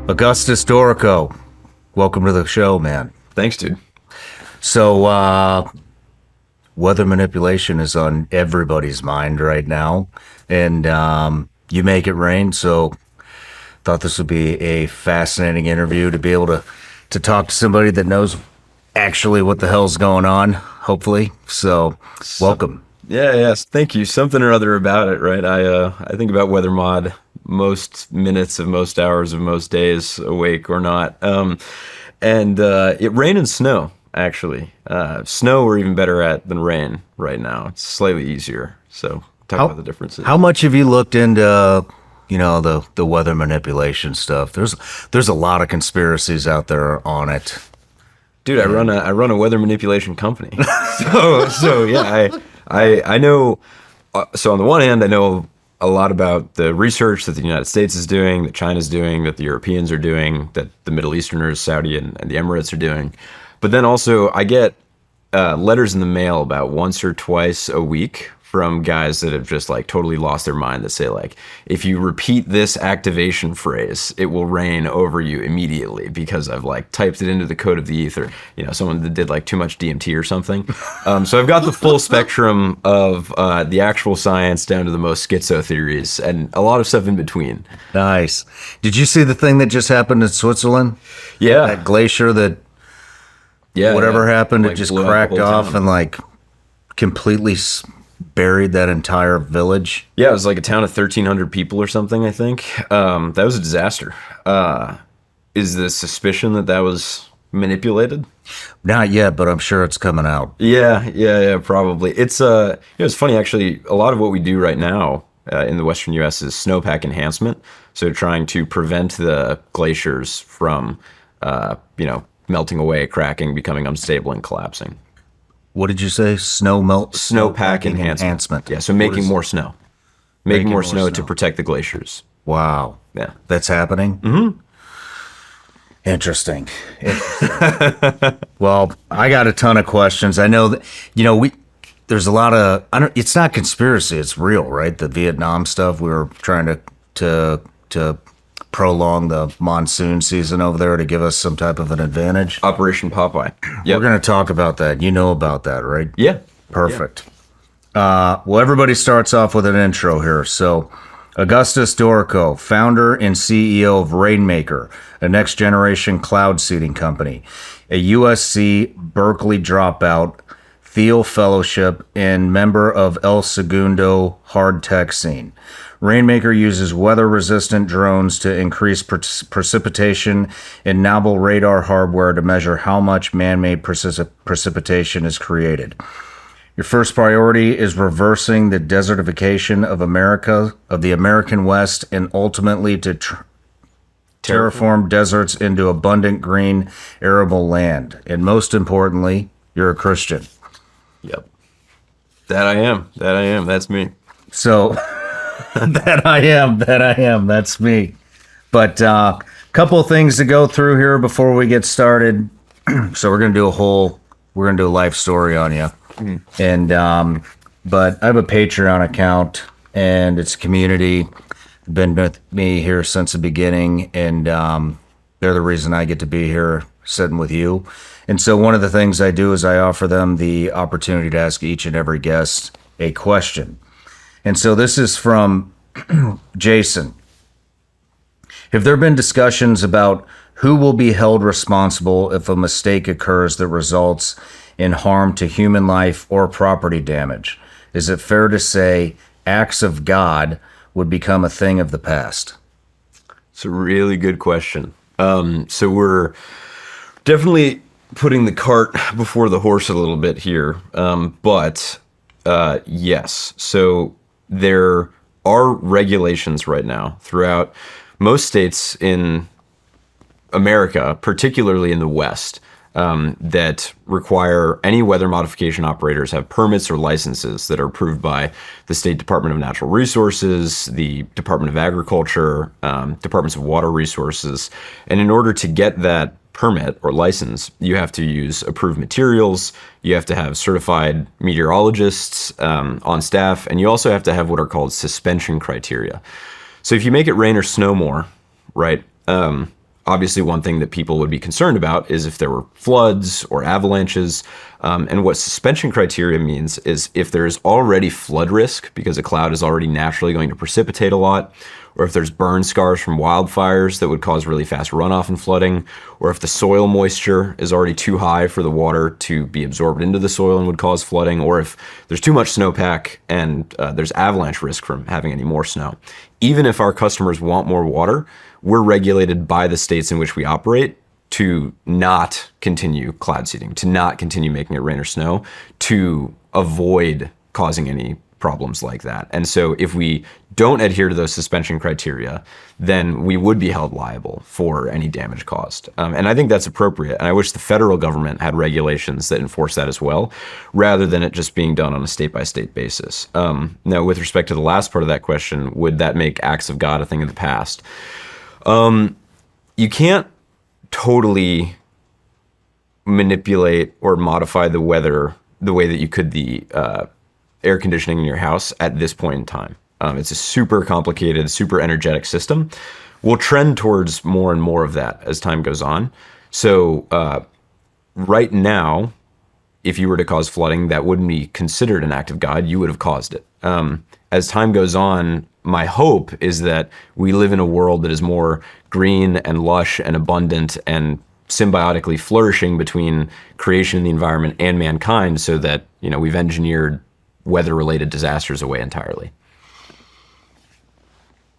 Augustus Doricko, welcome to the show, man. Thanks, dude. So, weather manipulation is on everybody's mind right now, and you make it rain, so thought this would be a fascinating interview to be able to talk to somebody that knows actually what the hell's going on, hopefully. So, welcome. Yes, thank you. Something or other about it, right? I think about weather mod most minutes of most hours of most days, awake or not. It rain and snow, actually. Snow we're even better at than rain right now. It's slightly easier. So talk about the differences. How much have you looked into, the weather manipulation stuff? There's a lot of conspiracies out there on it. Dude, I run a weather manipulation company. so yeah, I know. So on the one hand, I know a lot about the research that the United States is doing, that China's doing, that the Europeans are doing, that the Middle Easterners, Saudi and the Emirates are doing. But then also I get letters in the mail about once or twice a week from guys that have just like totally lost their mind that say like, if you repeat this activation phrase, it will rain over you immediately because I've like typed it into the code of the ether. Someone that did like too much DMT or something. So I've got the full spectrum of the actual science down to the most schizo theories and a lot of stuff in between. Nice. Did you see the thing that just happened in Switzerland? Yeah. That glacier that whatever happened, like, it just cracked off and like completely buried that entire village. Yeah, it was like a town of 1,300 people or something, I think. That was a disaster. Is the suspicion that was manipulated? Not yet, but I'm sure it's coming out. Yeah, probably. It's funny actually. A lot of what we do right now in the Western U.S. is snowpack enhancement. So trying to prevent the glaciers from, melting away, cracking, becoming unstable, and collapsing. What did you say? Snowpack enhancement. Yeah, so making more snow. Making more snow to protect the glaciers. Wow. Yeah. That's happening? Mm-hmm. Interesting. Well, I got a ton of questions. I know that, there's a lot of, it's not conspiracy, it's real, right? The Vietnam stuff, we were trying to prolong the monsoon season over there to give us some type of an advantage. Operation Popeye. Yep. We're going to talk about that. You know about that, right? Yeah. Perfect. Yeah. Well, everybody starts off with an intro here. So, Augustus Doricko, founder and CEO of Rainmaker, a next-generation cloud seeding company, a USC Berkeley dropout, Thiel Fellowship, and member of El Segundo hard tech scene. Rainmaker uses weather-resistant drones to increase precipitation and novel radar hardware to measure how much man-made precipitation is created. Your first priority is reversing the desertification of the American West, and ultimately to terraform deserts into abundant green, arable land. And most importantly, you're a Christian. Yep. That I am. That's me. So... That I am. That's me. But couple of things to go through here before we get started. So we're gonna do a life story on you. And but I have a Patreon account, and it's a community. Been with me here since the beginning, and they're the reason I get to be here sitting with you. And so one of the things I do is I offer them the opportunity to ask each and every guest a question. And so this is from Jason. Have there been discussions about who will be held responsible if a mistake occurs that results in harm to human life or property damage? Is it fair to say acts of God would become a thing of the past? It's a really good question. So we're definitely putting the cart before the horse a little bit here. But yes. So there are regulations right now throughout most states in America, particularly in the West, that require any weather modification operators have permits or licenses that are approved by the State Department of Natural Resources, the Department of Agriculture, Departments of Water Resources. And in order to get that permit or license, you have to use approved materials, you have to have certified meteorologists on staff, and you also have to have what are called suspension criteria. So if you make it rain or snow more, right, obviously one thing that people would be concerned about is if there were floods or avalanches. And what suspension criteria means is if there is already flood risk because a cloud is already naturally going to precipitate a lot, or if there's burn scars from wildfires that would cause really fast runoff and flooding, or if the soil moisture is already too high for the water to be absorbed into the soil and would cause flooding, or if there's too much snowpack and there's avalanche risk from having any more snow. Even if our customers want more water, we're regulated by the states in which we operate to not continue cloud seeding, to not continue making it rain or snow, to avoid causing any problems like that. And so if we don't adhere to those suspension criteria, then we would be held liable for any damage caused. And I think that's appropriate. And I wish the federal government had regulations that enforce that as well, rather than it just being done on a state-by-state basis. Now, with respect to the last part of that question, would that make acts of God a thing of the past? You can't totally manipulate or modify the weather the way that you could the air conditioning in your house at this point in time. It's a super complicated, super energetic system. We'll trend towards more and more of that as time goes on. So right now, if you were to cause flooding, that wouldn't be considered an act of God. You would have caused it. As time goes on, my hope is that we live in a world that is more green and lush and abundant and symbiotically flourishing between creation and the environment and mankind, so that, you know, we've engineered weather-related disasters away entirely.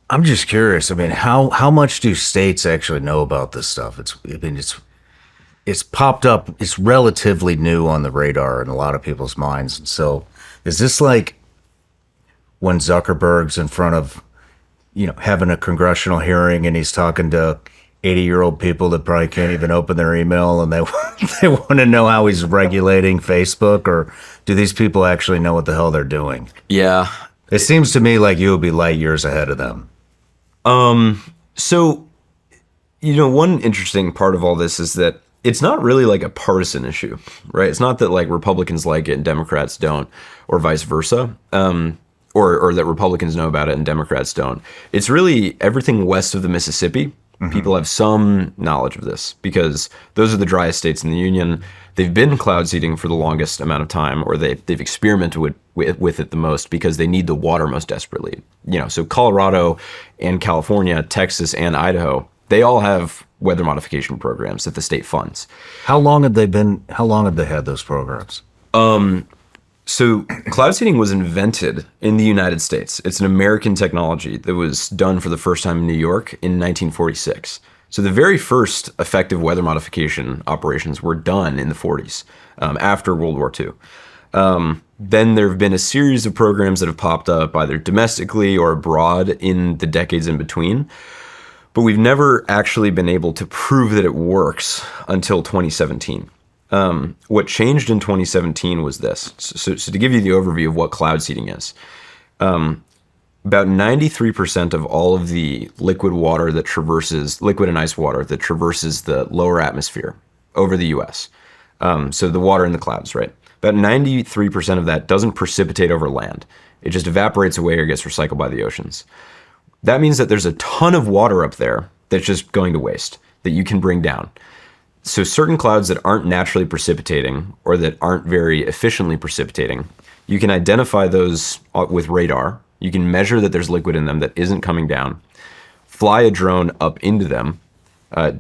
I'm just curious. I mean, how much do states actually know about this stuff? It's popped up. It's relatively new on the radar in a lot of people's minds. And so, is this like when Zuckerberg's in front of, you know, having a congressional hearing and he's talking to 80-year-old people that probably can't even open their email and they they want to know how he's regulating Facebook? Or do these people actually know what the hell they're doing? Yeah. It seems to me like you would be light years ahead of them. So, you know, one interesting part of all this is that it's not really like a partisan issue, right? It's not that like Republicans like it and Democrats don't, or vice versa, or that Republicans know about it and Democrats don't. It's really everything west of the Mississippi. Mm-hmm. People have some knowledge of this because those are the driest states in the union. They've been cloud seeding for the longest amount of time, or they've experimented with it the most because they need the water most desperately. You know, so Colorado and California, Texas and Idaho, they all have weather modification programs that the state funds. How long have they had those programs? So cloud seeding was invented in the United States. It's an American technology that was done for the first time in New York in 1946. So the very first effective weather modification operations were done in the 40s, after World War II. Then there have been a series of programs that have popped up either domestically or abroad in the decades in between. But we've never actually been able to prove that it works until 2017. What changed in 2017 was this. So to give you the overview of what cloud seeding is, about 93% of all of the liquid and ice water that traverses the lower atmosphere over the US, so the water in the clouds, right? About 93% of that doesn't precipitate over land. It just evaporates away or gets recycled by the oceans. That means that there's a ton of water up there that's just going to waste that you can bring down. So certain clouds that aren't naturally precipitating or that aren't very efficiently precipitating, you can identify those with radar. You can measure that there's liquid in them that isn't coming down, fly a drone up into them,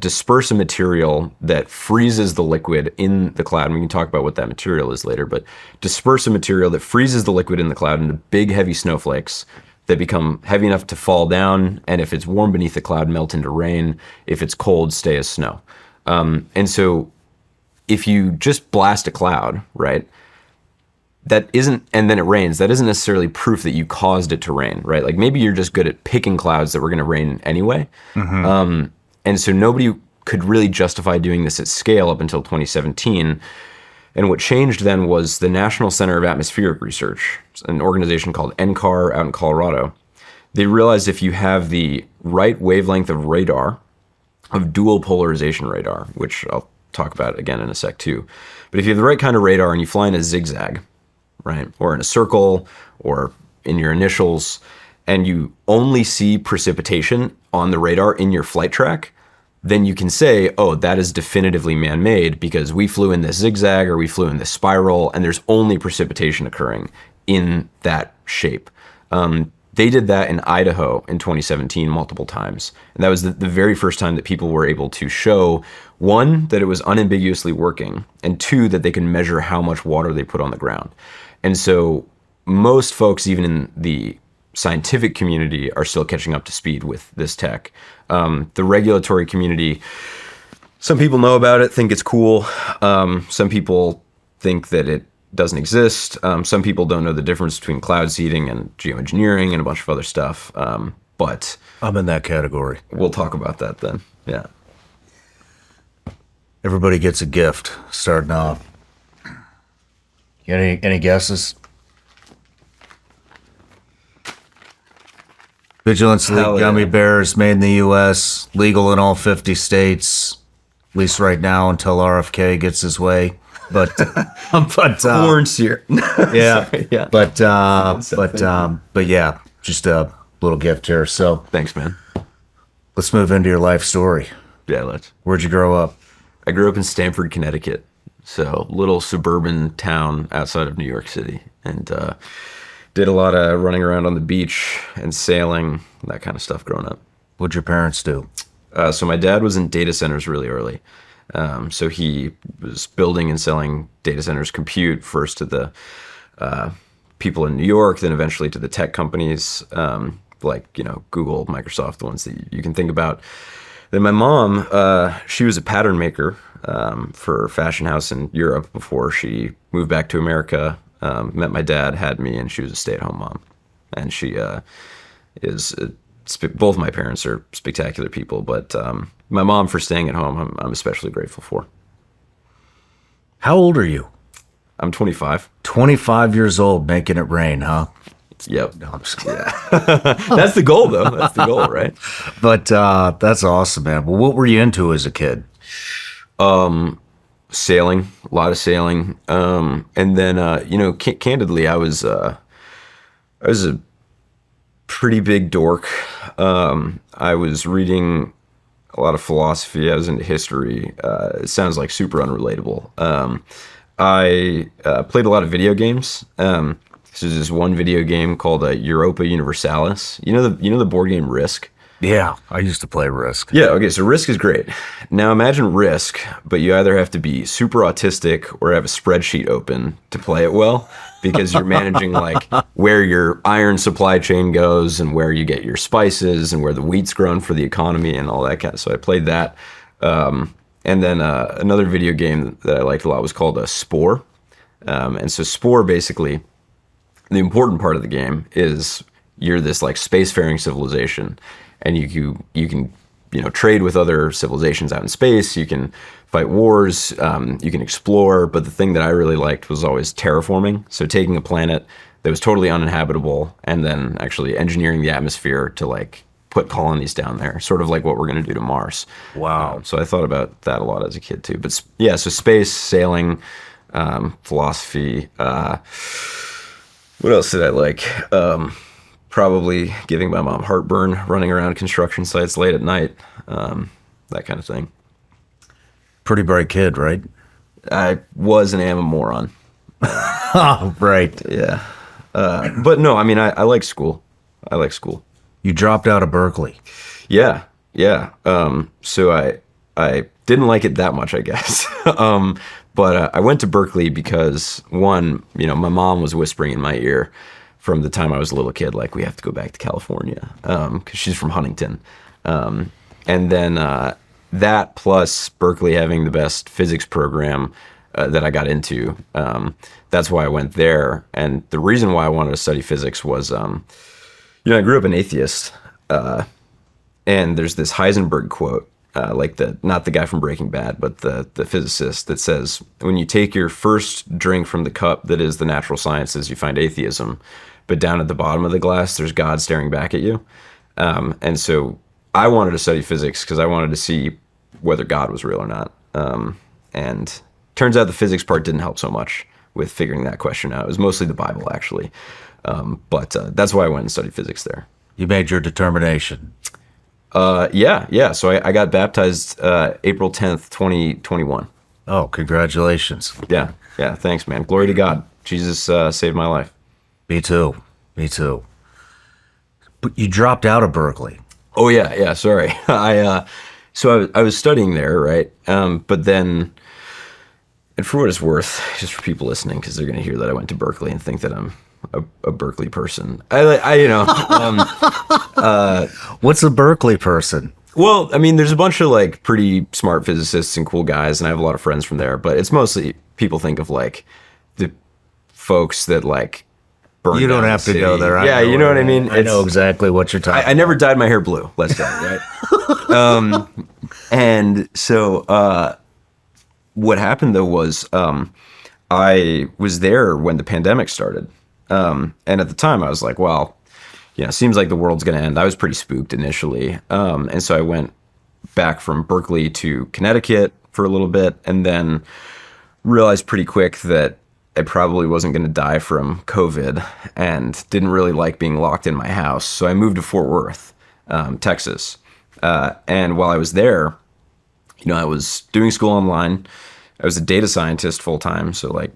disperse a material that freezes the liquid in the cloud. And we can talk about what that material is later, but disperse a material that freezes the liquid in the cloud into big, heavy snowflakes that become heavy enough to fall down. And if it's warm beneath the cloud, melt into rain. If it's cold, stay as snow. And so if you just blast a cloud, right, and then it rains, that isn't necessarily proof that you caused it to rain, right? Like maybe you're just good at picking clouds that were going to rain anyway. Mm-hmm. And so nobody could really justify doing this at scale up until 2017. And what changed then was the National Center of Atmospheric Research, an organization called NCAR out in Colorado. They realized if you have the right wavelength of radar, of dual polarization radar, which I'll talk about again in a sec too. But if you have the right kind of radar and you fly in a zigzag, right, or in a circle, or in your initials, and you only see precipitation on the radar in your flight track, then you can say, oh, that is definitively man-made because we flew in this zigzag or we flew in this spiral, and there's only precipitation occurring in that shape. They did that in Idaho in 2017 multiple times. And that was the very first time that people were able to show, one, that it was unambiguously working, and two, that they could measure how much water they put on the ground. And so most folks, even in the scientific community, are still catching up to speed with this tech. The regulatory community, some people know about it, think it's cool. Some people think that it doesn't exist. Some people don't know the difference between cloud seeding and geoengineering and a bunch of other stuff. But I'm in that category. We'll talk about that then. Yeah. Everybody gets a gift starting off. Any guesses? Vigilance League gummy bears made in the U.S., legal in all 50 states, at least right now until RFK gets his way. But corn syrup. Yeah, Sorry, yeah. But yeah, just a little gift here. So Thanks, man. let's move into your life story. Yeah, let's. Where'd you grow up? I grew up in Stamford, Connecticut, so little suburban town outside of New York City, and did a lot of running around on the beach and sailing, that kind of stuff growing up. What'd your parents do? So my dad was in data centers really early. So he was building and selling data centers, compute first to the people in New York, then eventually to the tech companies like, Google, Microsoft, the ones that you can think about. Then my mom, she was a pattern maker for a fashion house in Europe before she moved back to America, met my dad, had me, and she was a stay-at-home mom. And she both my parents are spectacular people, but my mom for staying at home, I'm especially grateful for. How old are you? I'm 25. 25 years old, making it rain, huh? Yep. No, I'm just kidding. That's the goal, though. That's the goal, right? But that's awesome, man. Well, what were you into as a kid? Sailing, a lot of sailing. And then, candidly, I was a pretty big dork. I was reading a lot of philosophy. I was into history. It sounds like super unrelatable. I played a lot of video games. So there's this one video game called Europa Universalis. You know the board game Risk? Yeah, I used to play Risk. Yeah, okay, so Risk is great. Now imagine Risk, but you either have to be super autistic or have a spreadsheet open to play it well, because you're managing like where your iron supply chain goes and where you get your spices and where the wheat's grown for the economy and all that kind of. So I played that. And then another video game that I liked a lot was called Spore. And so Spore, basically, the important part of the game is you're this like spacefaring civilization, and you can trade with other civilizations out in space. You can fight wars. You can explore. But the thing that I really liked was always terraforming. So taking a planet that was totally uninhabitable and then actually engineering the atmosphere to like put colonies down there, sort of like what we're going to do to Mars. Wow. So I thought about that a lot as a kid too. But yeah, so space, sailing, philosophy. What else did I like? Probably giving my mom heartburn, running around construction sites late at night, that kind of thing. Pretty bright kid, right? I was and am a moron. Oh, right. Yeah. But no, I mean, I like school. I like school. You dropped out of Berkeley. Yeah. So I didn't like it that much, I guess. But I went to Berkeley because, one, my mom was whispering in my ear from the time I was a little kid, like, we have to go back to California, because she's from Huntington. And then that plus Berkeley having the best physics program that I got into, that's why I went there. And the reason why I wanted to study physics was, I grew up an atheist, and there's this Heisenberg quote, not the guy from Breaking Bad, but the physicist, that says, when you take your first drink from the cup that is the natural sciences, you find atheism, but down at the bottom of the glass, there's God staring back at you. And so I wanted to study physics because I wanted to see whether God was real or not. And turns out the physics part didn't help so much with figuring that question out. It was mostly the Bible, actually. But that's why I went and studied physics there. You made your determination. Yeah. So I got baptized April 10th, 2021. Oh, congratulations. Yeah. Thanks, man. Glory to God. Jesus saved my life. Me too. Me too. But you dropped out of Berkeley. Oh yeah. Sorry. I was studying there, right? But then, and for what it's worth, just for people listening, because they're going to hear that I went to Berkeley and think that I'm a Berkeley person. What's a Berkeley person? Well, I mean, there's a bunch of like pretty smart physicists and cool guys, and I have a lot of friends from there. But it's mostly people think of like the folks that like burn. You don't down have the to go city. there. Yeah, you know what I mean. I know exactly what you're talking. I never dyed my hair blue. Let's say, right? And so what happened though was I was there when the pandemic started, and at the time I was like, well. Seems like the world's going to end. I was pretty spooked initially. And so I went back from Berkeley to Connecticut for a little bit and then realized pretty quick that I probably wasn't going to die from COVID and didn't really like being locked in my house. So I moved to Fort Worth, Texas. And while I was there, I was doing school online. I was a data scientist full time. So like,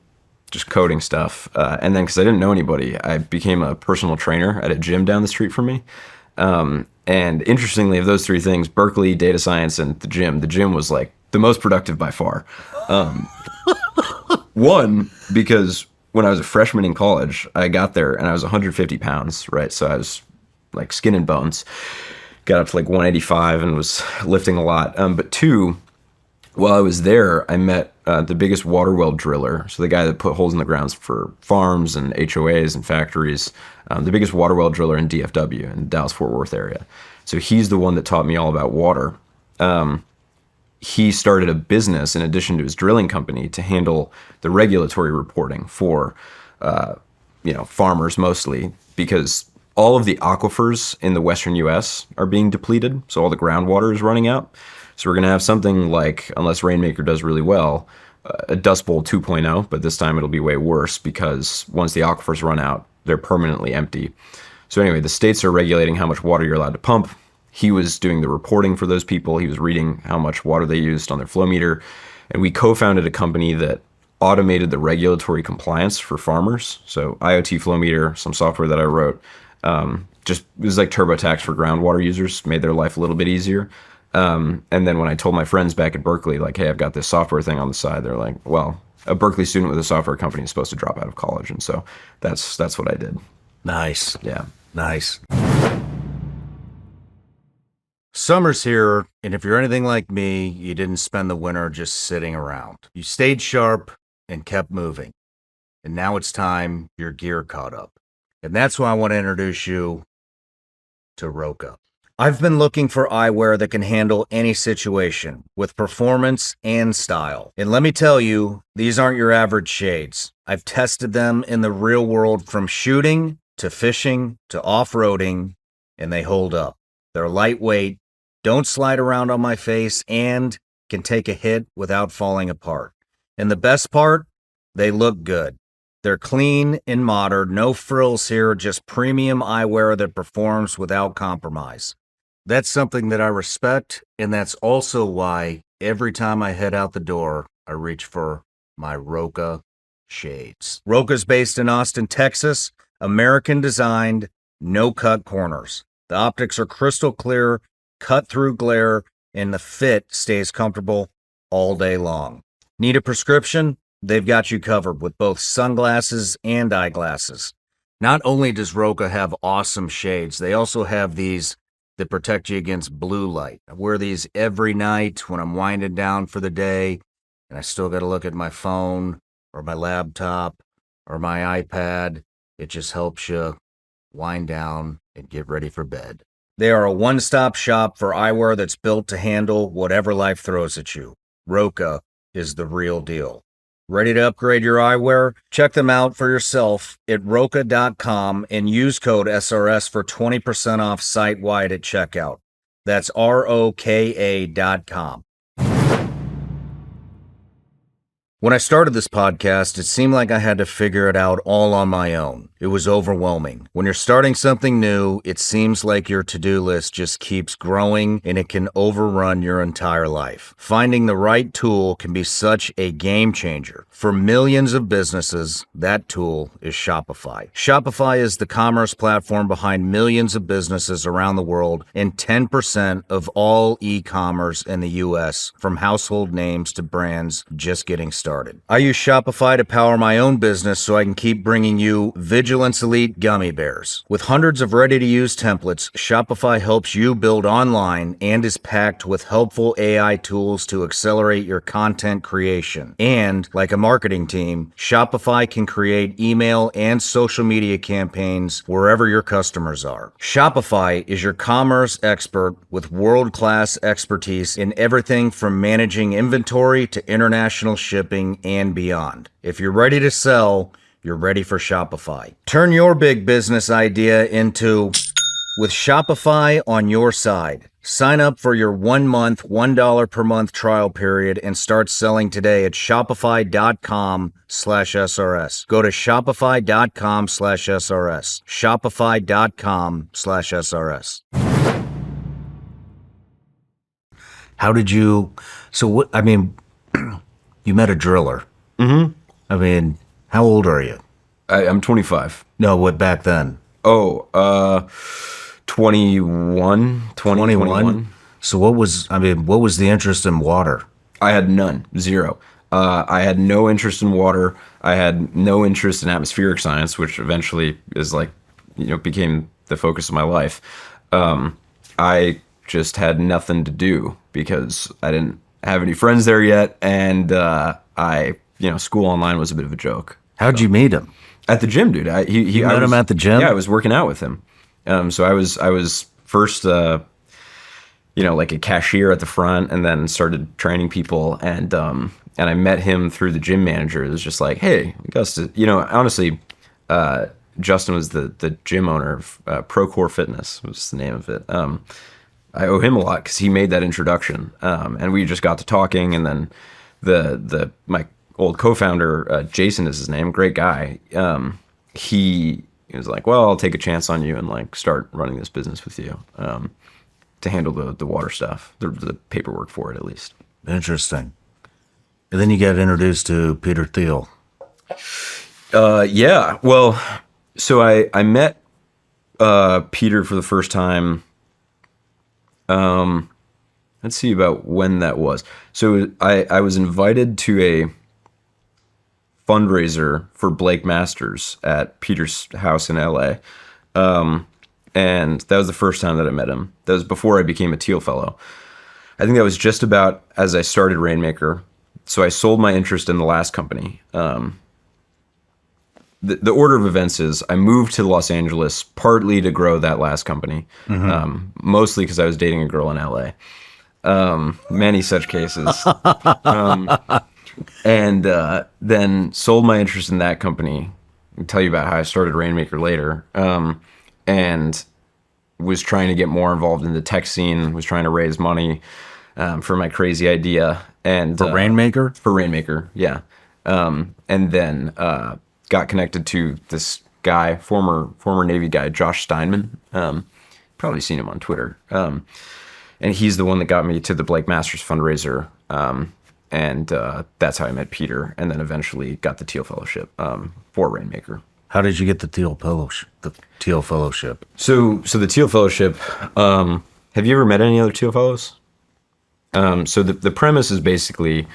just coding stuff. And then because I didn't know anybody, I became a personal trainer at a gym down the street from me. And interestingly, of those three things, Berkeley, data science, and the gym was like the most productive by far. One, because when I was a freshman in college, I got there and I was 150 pounds, right? So I was like skin and bones, got up to like 185 and was lifting a lot. But two, while I was there, I met the biggest water well driller. So the guy that put holes in the grounds for farms and HOAs and factories, the biggest water well driller in DFW, in the Dallas-Fort Worth area. So he's the one that taught me all about water. He started a business in addition to his drilling company to handle the regulatory reporting for, farmers mostly, because all of the aquifers in the Western U.S. are being depleted. So all the groundwater is running out. So we're going to have something like, unless Rainmaker does really well, a Dust Bowl 2.0, but this time it'll be way worse because once the aquifers run out, they're permanently empty. So anyway, the states are regulating how much water you're allowed to pump. He was doing the reporting for those people. He was reading how much water they used on their flow meter. And we co-founded a company that automated the regulatory compliance for farmers. So IoT flow meter, some software that I wrote, it was like TurboTax for groundwater users, made their life a little bit easier. And then when I told my friends back at Berkeley, like, hey, I've got this software thing on the side, they're like, well, a Berkeley student with a software company is supposed to drop out of college. And so that's what I did. Nice. Yeah. Nice. Summer's here, and if you're anything like me, you didn't spend the winter just sitting around. You stayed sharp and kept moving. And now it's time your gear caught up. And that's why I want to introduce you to Roka. I've been looking for eyewear that can handle any situation with performance and style. And let me tell you, these aren't your average shades. I've tested them in the real world from shooting to fishing to off-roading, and they hold up. They're lightweight, don't slide around on my face, and can take a hit without falling apart. And the best part, they look good. They're clean and modern, no frills here, just premium eyewear that performs without compromise. That's something that I respect, and that's also why every time I head out the door, I reach for my Roka shades. Roka's based in Austin, Texas, American designed, no cut corners. The optics are crystal clear, cut through glare, and the fit stays comfortable all day long. Need a prescription? They've got you covered with both sunglasses and eyeglasses. Not only does Roka have awesome shades, they also have these that protect you against blue light. I wear these every night when I'm winding down for the day, and I still got to look at my phone or my laptop or my iPad. It just helps you wind down and get ready for bed. They are a one-stop shop for eyewear that's built to handle whatever life throws at you. Roka is the real deal. Ready to upgrade your eyewear? Check them out for yourself at roka.com and use code SRS for 20% off site-wide at checkout. That's ROKA.com. When I started this podcast, it seemed like I had to figure it out all on my own. It was overwhelming. When you're starting something new, it seems like your to-do list just keeps growing and it can overrun your entire life. Finding the right tool can be such a game changer. For millions of businesses, that tool is Shopify. Shopify is the commerce platform behind millions of businesses around the world and 10% of all e-commerce in the US, from household names to brands just getting started. I use Shopify to power my own business so I can keep bringing you Vigilance Elite gummy bears. With hundreds of ready-to-use templates, Shopify helps you build online and is packed with helpful AI tools to accelerate your content creation. And, like a marketing team, Shopify can create email and social media campaigns wherever your customers are. Shopify is your commerce expert with world-class expertise in everything from managing inventory to international shipping and beyond. If you're ready to sell, you're ready for Shopify. Turn your big business idea into with Shopify on your side. Sign up for your 1 month, $1 per month trial period and start selling today at shopify.com/SRS. Go to shopify.com/SRS. Shopify.com/SRS. How did you, you met a driller. Mm-hmm. I mean, how old are you? I'm 25. No, what back then? 21. So what was the interest in water? I had none, zero. I had no interest in water. I had no interest in atmospheric science, which eventually is became the focus of my life. I just had nothing to do because I didn't have any friends there yet, and school online was a bit of a joke. How'd you meet him? At the gym, dude. You met him at the gym? Yeah, I was working out with him. So I was first, like a cashier at the front, and then started training people, and I met him through the gym manager. It was just like, hey, Augustus. Honestly, Justin was the gym owner of Procore Fitness, was the name of it. I owe him a lot because he made that introduction, and we just got to talking, and then my old co-founder, Jason is his name, great guy. He was like, well, I'll take a chance on you and start running this business with you, to handle the water stuff, the paperwork for it at least. Interesting. And then you got introduced to Peter Thiel. Yeah. Well, so I met Peter for the first time. Let's see about when that was. So I was invited to a fundraiser for Blake Masters at Peter's house in LA. And that was the first time that I met him. That was before I became a Thiel Fellow. I think that was just about as I started Rainmaker. So I sold my interest in the last company. The order of events is I moved to Los Angeles partly to grow that last company, mostly because I was dating a girl in LA. Many such cases. And then sold my interest in that company. I'll tell you about how I started Rainmaker later. And was trying to get more involved in the tech scene, was trying to raise money for my crazy idea. And For Rainmaker? For Rainmaker, yeah. And then got connected to this guy, former Navy guy, Josh Steinman. Probably seen him on Twitter. And he's the one that got me to the Blake Masters fundraiser. And that's how I met Peter, and then eventually got the Thiel Fellowship for Rainmaker. How did you get the Thiel Fellowship? So the Thiel Fellowship, have you ever met any other Thiel Fellows? So the premise is basically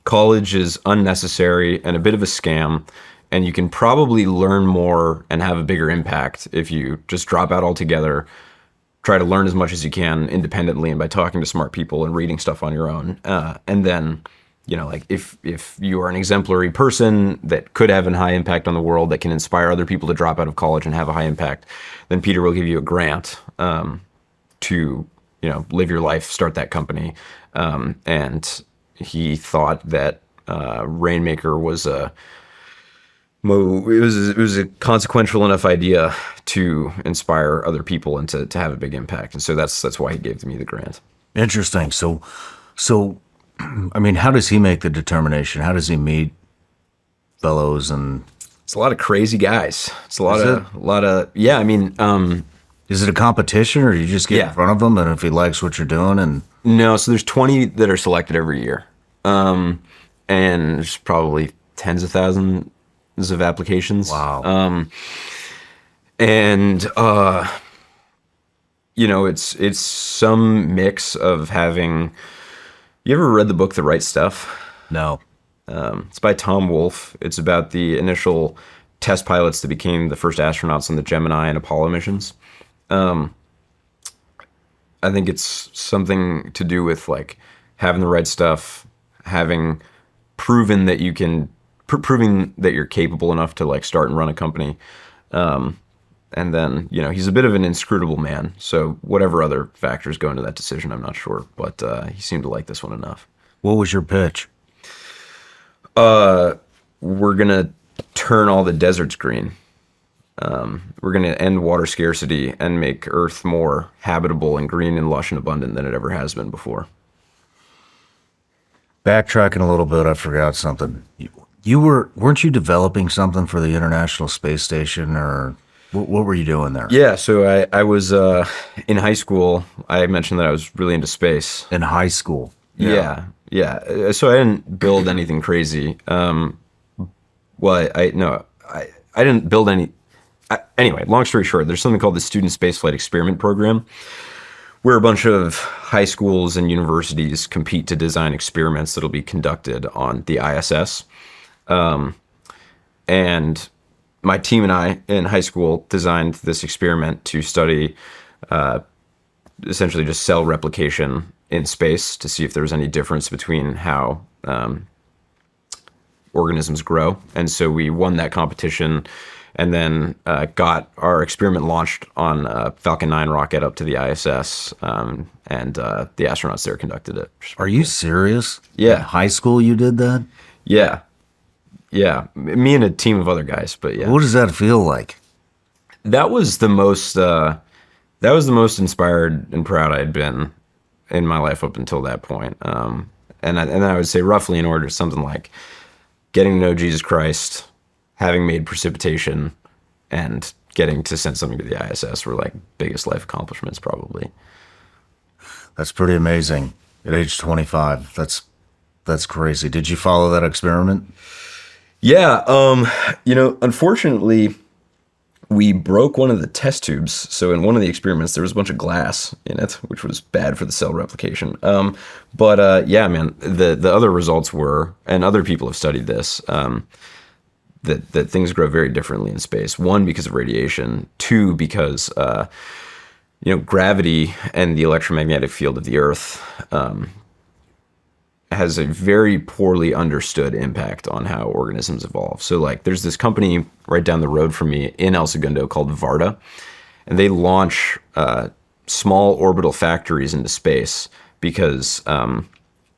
college is unnecessary and a bit of a scam, and you can probably learn more and have a bigger impact if you just drop out altogether, try to learn as much as you can independently and by talking to smart people and reading stuff on your own. And then, if you are an exemplary person that could have a high impact on the world, that can inspire other people to drop out of college and have a high impact, then Peter will give you a grant to, live your life, start that company. And he thought that Rainmaker was a consequential enough idea to inspire other people and to have a big impact. And so that's why he gave me the grant. Interesting. So I mean, how does he make the determination? How does he meet fellows and It's a lot of crazy guys. It's a lot Is of, a lot of, yeah. I mean, is it a competition or do you just get Yeah. in front of him and if he likes what you're doing and no. So there's 20 that are selected every year, and there's probably tens of thousands of applications. wow. And it's some mix of having. You ever read the book The Right Stuff? No. It's by Tom Wolfe. It's about the initial test pilots that became the first astronauts on the Gemini and Apollo missions. I think it's something to do with like having the right stuff, having proven that you can, proving that you're capable enough to like start and run a company. And then, he's a bit of an inscrutable man. So whatever other factors go into that decision, I'm not sure. But he seemed to like this one enough. What was your pitch? We're going to turn all the deserts green. We're going to end water scarcity and make Earth more habitable and green and lush and abundant than it ever has been before. Backtracking a little bit, I forgot something. Weren't you developing something for the International Space Station or what were you doing there? Yeah, so I was in high school. I mentioned that I was really into space. In high school. Yeah. So I didn't build anything crazy. Well, I didn't build any. Anyway, long story short, there's something called the Student Spaceflight Experiment Program, where a bunch of high schools and universities compete to design experiments that'll be conducted on the ISS. And my team and I in high school designed this experiment to study essentially just cell replication in space to see if there was any difference between how organisms grow. And so we won that competition and then got our experiment launched on a Falcon 9 rocket up to the ISS, and the astronauts there conducted it. Are you serious? Yeah. In high school you did that? Yeah. Me and a team of other guys, but yeah. What does that feel like? That was the most inspired and proud I had been in my life up until that point. And I would say roughly in order, something like getting to know Jesus Christ, having made precipitation, and getting to send something to the ISS were like biggest life accomplishments probably. That's pretty amazing. At age 25, that's crazy. Did you follow that experiment? Yeah, unfortunately, we broke one of the test tubes. So in one of the experiments, there was a bunch of glass in it, which was bad for the cell replication. But yeah, man, the other results were, and other people have studied this, that things grow very differently in space. One, because of radiation. Two, because gravity and the electromagnetic field of the Earth has a very poorly understood impact on how organisms evolve. So like there's this company right down the road from me in El Segundo called Varda, and they launch small orbital factories into space because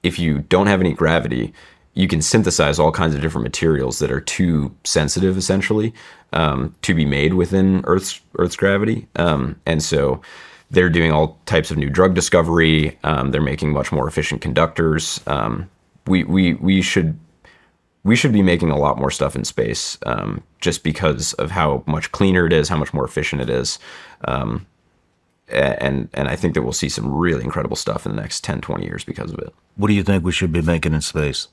if you don't have any gravity, you can synthesize all kinds of different materials that are too sensitive, essentially, to be made within Earth's gravity. And so they're doing all types of new drug discovery. They're making much more efficient conductors. We should be making a lot more stuff in space, just because of how much cleaner it is, how much more efficient it is. And I think that we'll see some really incredible stuff in the next 10, 20 years because of it. What do you think we should be making in space?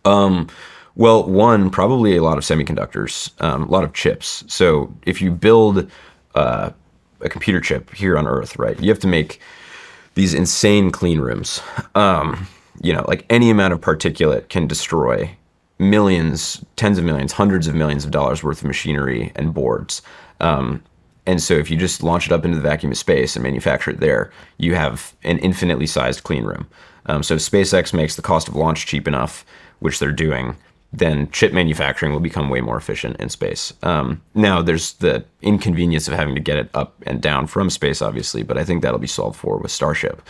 Well, one, probably a lot of semiconductors, a lot of chips. So if you build a computer chip here on Earth, right, you have to make these insane clean rooms. Like any amount of particulate can destroy millions, tens of millions, hundreds of millions of dollars worth of machinery and boards. And so if you just launch it up into the vacuum of space and manufacture it there, you have an infinitely sized clean room. So if SpaceX makes the cost of launch cheap enough, which they're doing, then chip manufacturing will become way more efficient in space. Now, there's the inconvenience of having to get it up and down from space, obviously, but I think that'll be solved for with Starship.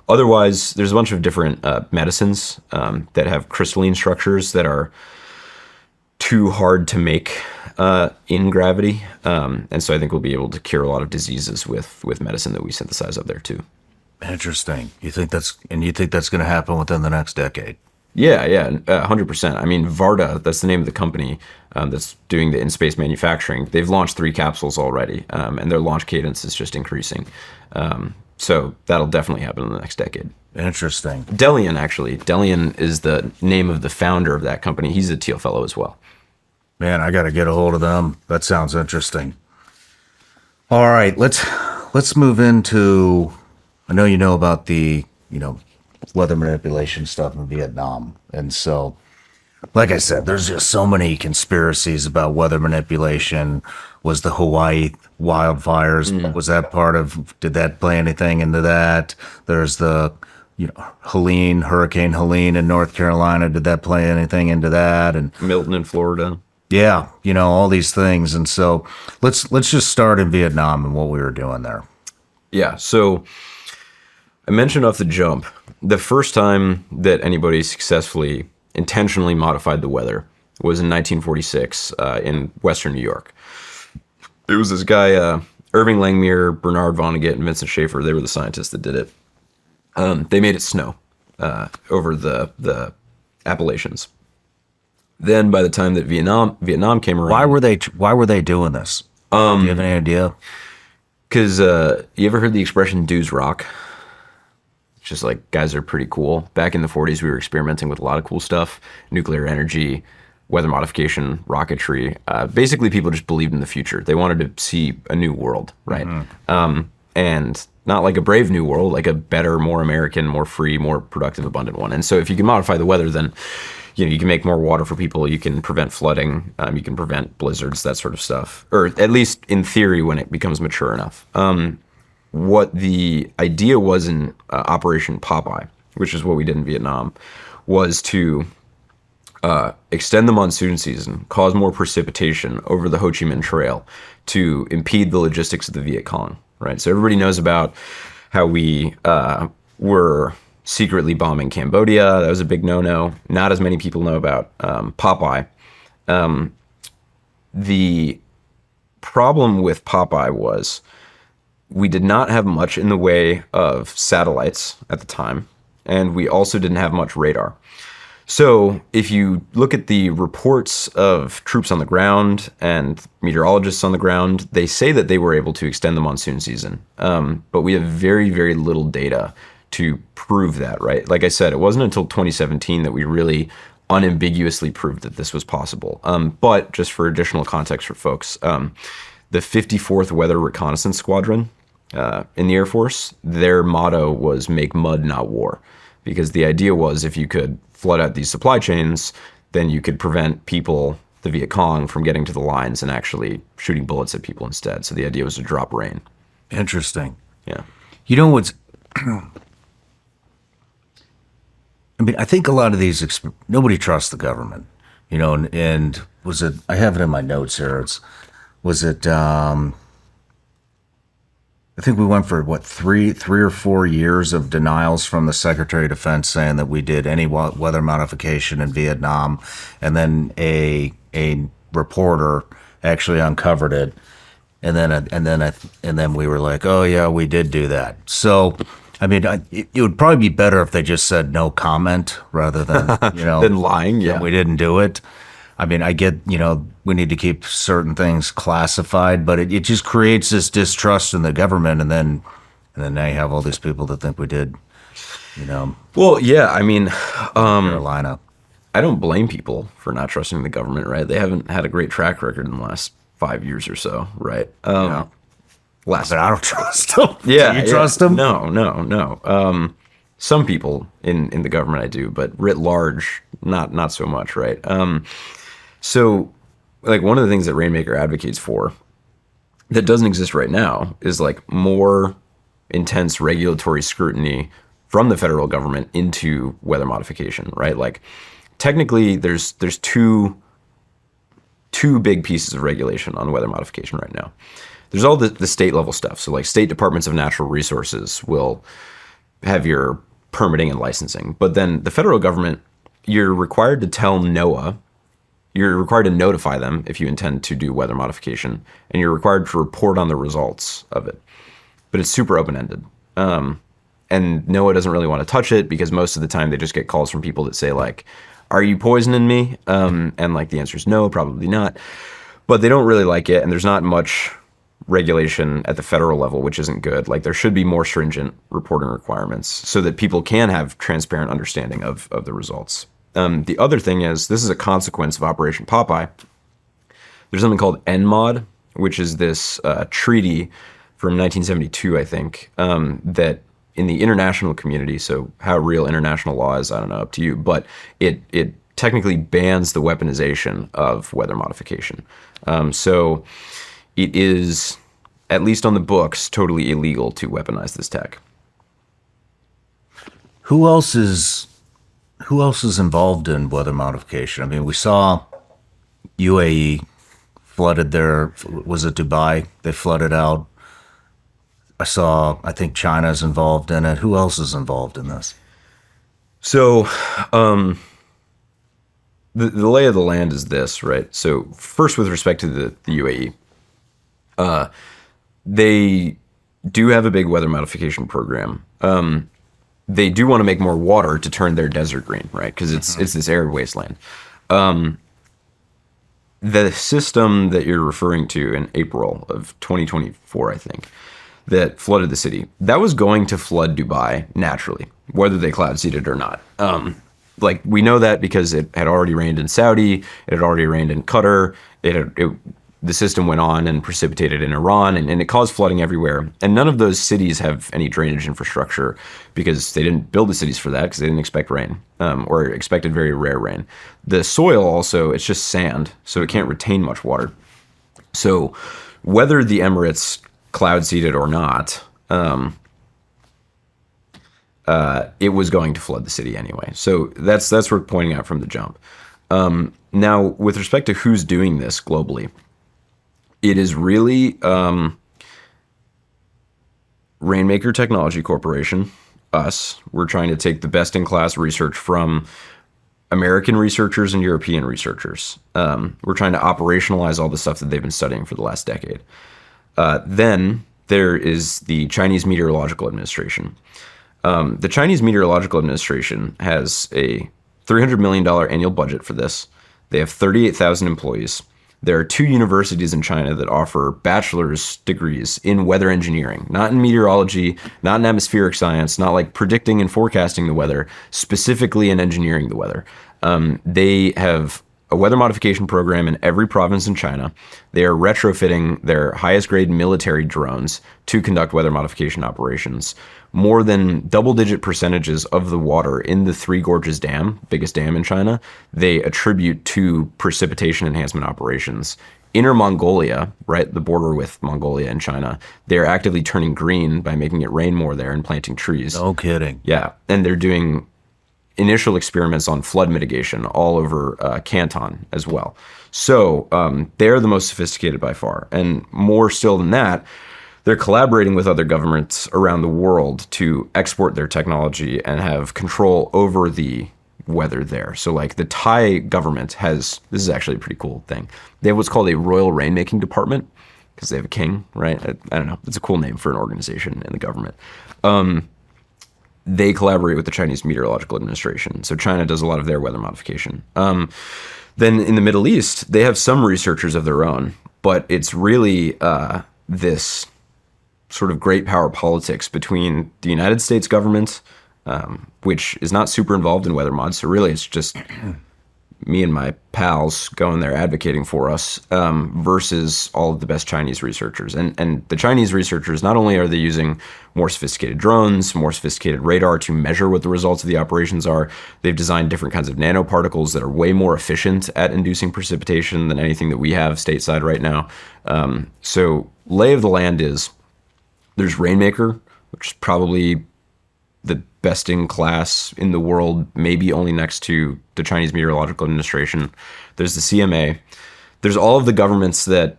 Otherwise, there's a bunch of different medicines that have crystalline structures that are too hard to make in gravity. And so I think we'll be able to cure a lot of diseases with medicine that we synthesize up there, too. Interesting. You think that's going to happen within the next decade? Yeah, 100%. I mean, Varda, that's the name of the company that's doing the in-space manufacturing. They've launched 3 capsules already, and their launch cadence is just increasing. So that'll definitely happen in the next decade. Interesting. Delian, actually. Delian is the name of the founder of that company. He's a Thiel Fellow as well. Man, I got to get a hold of them. That sounds interesting. All right, let's move into. I know you know about the weather manipulation stuff in Vietnam, and so, like I said, there's just so many conspiracies about weather manipulation. Was the Hawaii wildfires? Was that part of? Did that play anything into that? There's the Hurricane Helene in North Carolina. Did that play anything into that? And Milton in Florida. yeah, all these things. And so let's just start in Vietnam and what we were doing there. Yeah, so I mentioned off the jump, the first time that anybody successfully intentionally modified the weather was in 1946 in Western New York. It was this guy, Irving Langmuir, Bernard Vonnegut, and Vincent Schaefer. They were the scientists that did it. They made it snow over the Appalachians. Then, by the time that Vietnam came around, Why were they doing this? Do you have any idea? because you ever heard the expression "dudes rock"? It's just like guys are pretty cool. Back in the 40s, we were experimenting with a lot of cool stuff: nuclear energy, weather modification, rocketry. Basically, people just believed in the future. They wanted to see a new world, right? And not like a brave new world, like a better, more American, more free, more productive, abundant one. And so if you can modify the weather, then you can make more water for people. You can prevent flooding. You can prevent blizzards, that sort of stuff. Or at least in theory, when it becomes mature enough. What the idea was in Operation Popeye, which is what we did in Vietnam, was to extend the monsoon season, cause more precipitation over the Ho Chi Minh Trail to impede the logistics of the Viet Cong, right? So everybody knows about how we were secretly bombing Cambodia. That was a big no-no. Not as many people know about Popeye. The problem with Popeye was we did not have much in the way of satellites at the time, and we also didn't have much radar. So if you look at the reports of troops on the ground and meteorologists on the ground, they say that they were able to extend the monsoon season. But we have very, very little data to prove that, right? Like I said, it wasn't until 2017 that we really unambiguously proved that this was possible. But just for additional context for folks, the 54th Weather Reconnaissance Squadron in the Air Force, their motto was "Make mud, not war." Because the idea was if you could flood out these supply chains, then you could prevent people, the Viet Cong, from getting to the lines and actually shooting bullets at people instead. So the idea was to drop rain. Interesting. Yeah. You know what's... I mean, I think a lot of these... Nobody trusts the government, and was it... I have it in my notes here. I think we went for three or 4 years of denials from the Secretary of Defense saying that we did any weather modification in Vietnam, and then a reporter actually uncovered it, and then we were like, oh yeah, we did do that. So, I mean, it would probably be better if they just said no comment rather than Than lying. Yeah, we didn't do it. I mean, I get, we need to keep certain things classified, but it just creates this distrust in the government. And then now you have all these people that think we did, Well, yeah, I mean, Carolina. I don't blame people for not trusting the government, right? They haven't had a great track record in the last 5 years or so, right? But I don't trust them. Yeah. Do you trust them? No. Some people in the government I do, but writ large, not so much, right? So, like, one of the things that Rainmaker advocates for that doesn't exist right now is like more intense regulatory scrutiny from the federal government into weather modification, right? Like, technically, there's two big pieces of regulation on weather modification right now. There's all the state level stuff. So, like, state departments of natural resources will have your permitting and licensing, but then the federal government, you're required to tell NOAA. You're required to notify them if you intend to do weather modification, and you're required to report on the results of it. But it's super open-ended. and NOAA doesn't really want to touch it because most of the time they just get calls from people that say like, are you poisoning me? And like the answer is no, probably not. But they don't really like it, and there's not much regulation at the federal level, which isn't good. Like there should be more stringent reporting requirements so that people can have transparent understanding of the results. The other thing is, this is a consequence of Operation Popeye. There's something called NMOD, which is this treaty from 1972, I think, that in the international community, so how real international law is, I don't know, up to you, but it technically bans the weaponization of weather modification. So it is, at least on the books, totally illegal to weaponize this tech. Who else is involved in weather modification? I mean, we saw UAE flooded their, was it Dubai? They flooded out. I think China's involved in it. Who else is involved in this? So the lay of the land is this, right? So first, with respect to the UAE, they do have a big weather modification program. They do want to make more water to turn their desert green, right? Because it's this arid wasteland. The system that you're referring to in April of 2024, I think, that flooded the city, that was going to flood Dubai naturally, whether they cloud seeded or not. Like we know that because it had already rained in Saudi, it had already rained in Qatar, the system went on and precipitated in Iran, and it caused flooding everywhere. And none of those cities have any drainage infrastructure because they didn't build the cities for that because they didn't expect rain, or expected very rare rain. The soil also, it's just sand, so it can't retain much water. So whether the Emirates cloud seeded or not, it was going to flood the city anyway. So that's worth pointing out from the jump. Now, with respect to who's doing this globally, it is really Rainmaker Technology Corporation, us. We're trying to take the best-in-class research from American researchers and European researchers. We're trying to operationalize all the stuff that they've been studying for the last decade. Then there is the Chinese Meteorological Administration. The Chinese Meteorological Administration has a $300 million annual budget for this. They have 38,000 employees. There are 2 universities in China that offer bachelor's degrees in weather engineering, not in meteorology, not in atmospheric science, not like predicting and forecasting the weather, specifically in engineering the weather. They have a weather modification program in every province in China. They are retrofitting their highest grade military drones to conduct weather modification operations. More than double-digit percentages of the water in the Three Gorges Dam, biggest dam in China, they attribute to precipitation enhancement operations. Inner Mongolia, right, the border with Mongolia and China, they're actively turning green by making it rain more there and planting trees. No kidding. Yeah, and they're doing initial experiments on flood mitigation all over Canton as well. So they're the most sophisticated by far. And more still than that, they're collaborating with other governments around the world to export their technology and have control over the weather there. So like the Thai government has, this is actually a pretty cool thing. They have what's called a Royal Rainmaking Department because they have a king, right? I don't know. It's a cool name for an organization in the government. They collaborate with the Chinese Meteorological Administration. So China does a lot of their weather modification. Then in the Middle East, they have some researchers of their own, but it's really this sort of great power politics between the United States government, which is not super involved in weather mods. So really it's just me and my pals going there advocating for us, versus all of the best Chinese researchers. And the Chinese researchers, not only are they using more sophisticated drones, more sophisticated radar to measure what the results of the operations are, they've designed different kinds of nanoparticles that are way more efficient at inducing precipitation than anything that we have stateside right now. So lay of the land is, there's Rainmaker, which is probably the best in class in the world, maybe only next to the Chinese Meteorological Administration. There's the CMA. There's all of the governments that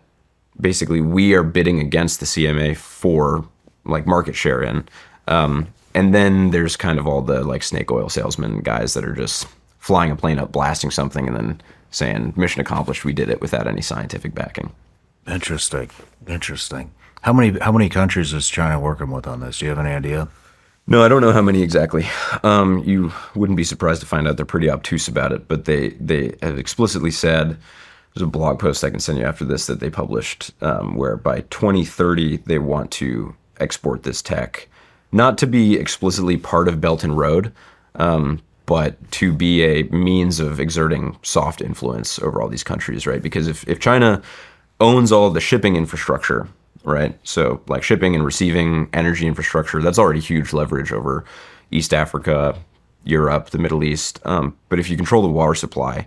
basically we are bidding against the CMA for like market share in. And then there's kind of all the like snake oil salesman guys that are just flying a plane up, blasting something, and then saying, mission accomplished, we did it, without any scientific backing. Interesting. How many countries is China working with on this? Do you have any idea? No, I don't know how many exactly. You wouldn't be surprised to find out they're pretty obtuse about it, but they have explicitly said, there's a blog post I can send you after this that they published, where by 2030 they want to export this tech, not to be explicitly part of Belt and Road, but to be a means of exerting soft influence over all these countries, right? Because if China owns all of the shipping infrastructure, right? So like shipping and receiving energy infrastructure, that's already huge leverage over East Africa, Europe, the Middle East. But if you control the water supply,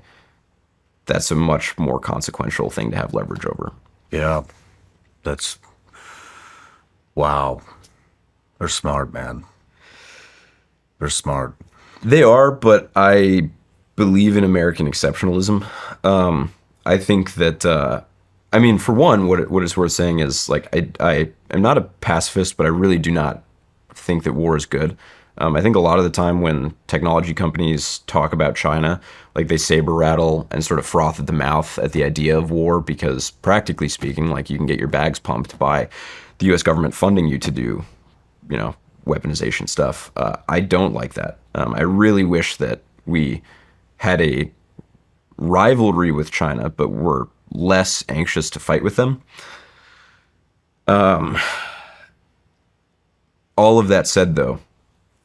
that's a much more consequential thing to have leverage over. Yeah, that's wow. They're smart, man. They're smart. They are, but I believe in American exceptionalism. I think that, I mean, for one, what it's worth saying is like I am not a pacifist, but I really do not think that war is good. I think a lot of the time when technology companies talk about China, like they saber rattle and sort of froth at the mouth at the idea of war, because practically speaking, like you can get your bags pumped by the U.S. government funding you to do, weaponization stuff. I don't like that. I really wish that we had a rivalry with China, but were less anxious to fight with them. All of that said, though,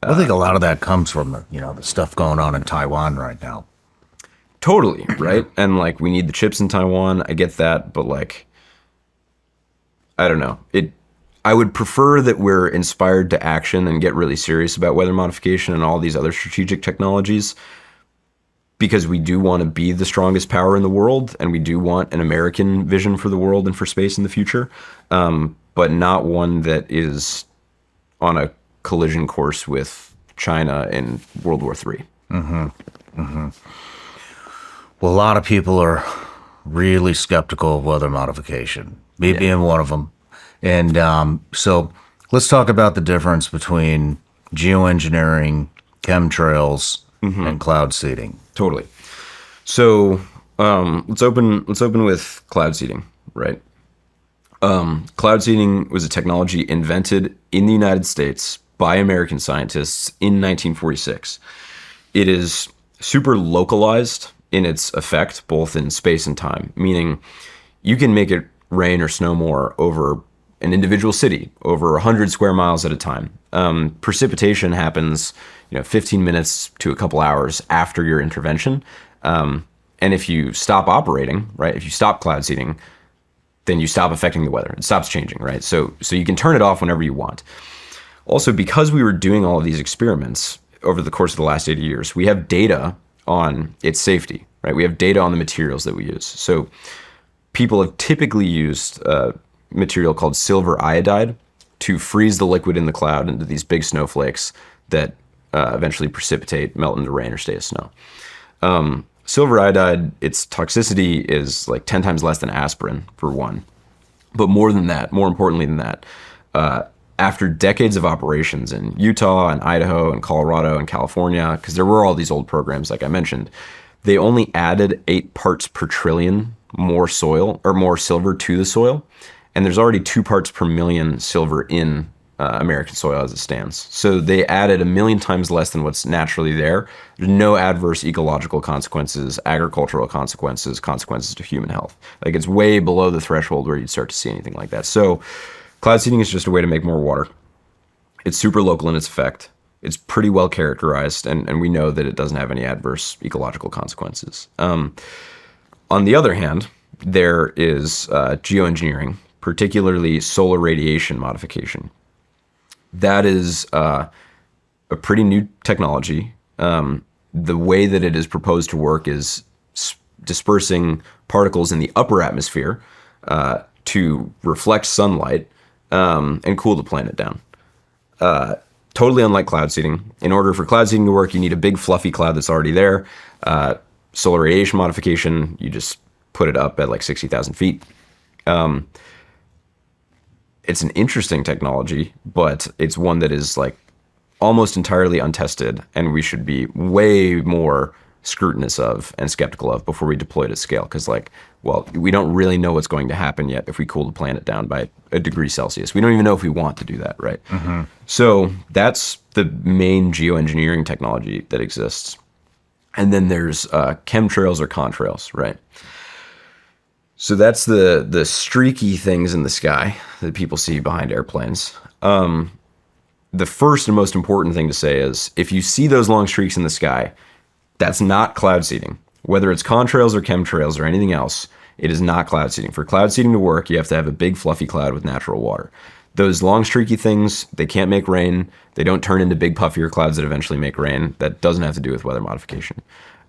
I think a lot of that comes from the stuff going on in Taiwan right now. totally, right? And like we need the chips in Taiwan. I get that, but like I don't know. I would prefer that we're inspired to action and get really serious about weather modification and all these other strategic technologies, because we do want to be the strongest power in the world, and we do want an American vision for the world and for space in the future, but not one that is on a collision course with China in World War III. Well, a lot of people are really skeptical of weather modification, me being one of them. And so let's talk about the difference between geoengineering, chemtrails, and cloud seeding. Totally. So let's open with cloud seeding, right? Cloud seeding was a technology invented in the United States by American scientists in 1946. It is super localized in its effect, both in space and time, meaning you can make it rain or snow more over an individual city, over 100 square miles at a time. Precipitation happens, 15 minutes to a couple hours after your intervention. And if you stop operating, right, if you stop cloud seeding, then you stop affecting the weather. It stops changing, right? So you can turn it off whenever you want. Also, because we were doing all of these experiments over the course of the last 80 years, we have data on its safety, right? We have data on the materials that we use. So people have typically used material called silver iodide to freeze the liquid in the cloud into these big snowflakes that eventually precipitate, melt into rain, or stay as snow. Silver iodide, its toxicity is like 10 times less than aspirin, for one. But more than that, more importantly than that, after decades of operations in Utah and Idaho and Colorado and California, because there were all these old programs, like I mentioned, they only added 8 parts per trillion more soil or more silver to the soil. And there's already 2 parts per million silver in American soil as it stands. So they added 1 million times less than what's naturally there. There's no adverse ecological consequences, agricultural consequences to human health. Like it's way below the threshold where you'd start to see anything like that. So cloud seeding is just a way to make more water. It's super local in its effect. It's pretty well characterized, and we know that it doesn't have any adverse ecological consequences. On the other hand, there is geoengineering, particularly solar radiation modification. That is a pretty new technology. The way that it is proposed to work is dispersing particles in the upper atmosphere to reflect sunlight and cool the planet down. Totally unlike cloud seeding. In order for cloud seeding to work, you need a big fluffy cloud that's already there. Solar radiation modification, you just put it up at like 60,000 feet. It's an interesting technology, but it's one that is like almost entirely untested, and we should be way more scrutinous of and skeptical of before we deploy it at scale. Because like, well, we don't really know what's going to happen yet if we cool the planet down by a degree Celsius. We don't even know if we want to do that, right? So that's the main geoengineering technology that exists. And then there's chemtrails or contrails, right? So that's the streaky things in the sky that people see behind airplanes. The first and most important thing to say is if you see those long streaks in the sky, that's not cloud seeding. Whether it's contrails or chemtrails or anything else, it is not cloud seeding. For cloud seeding to work, you have to have a big fluffy cloud with natural water. Those long streaky things, they can't make rain. They don't turn into big puffier clouds that eventually make rain. That doesn't have to do with weather modification.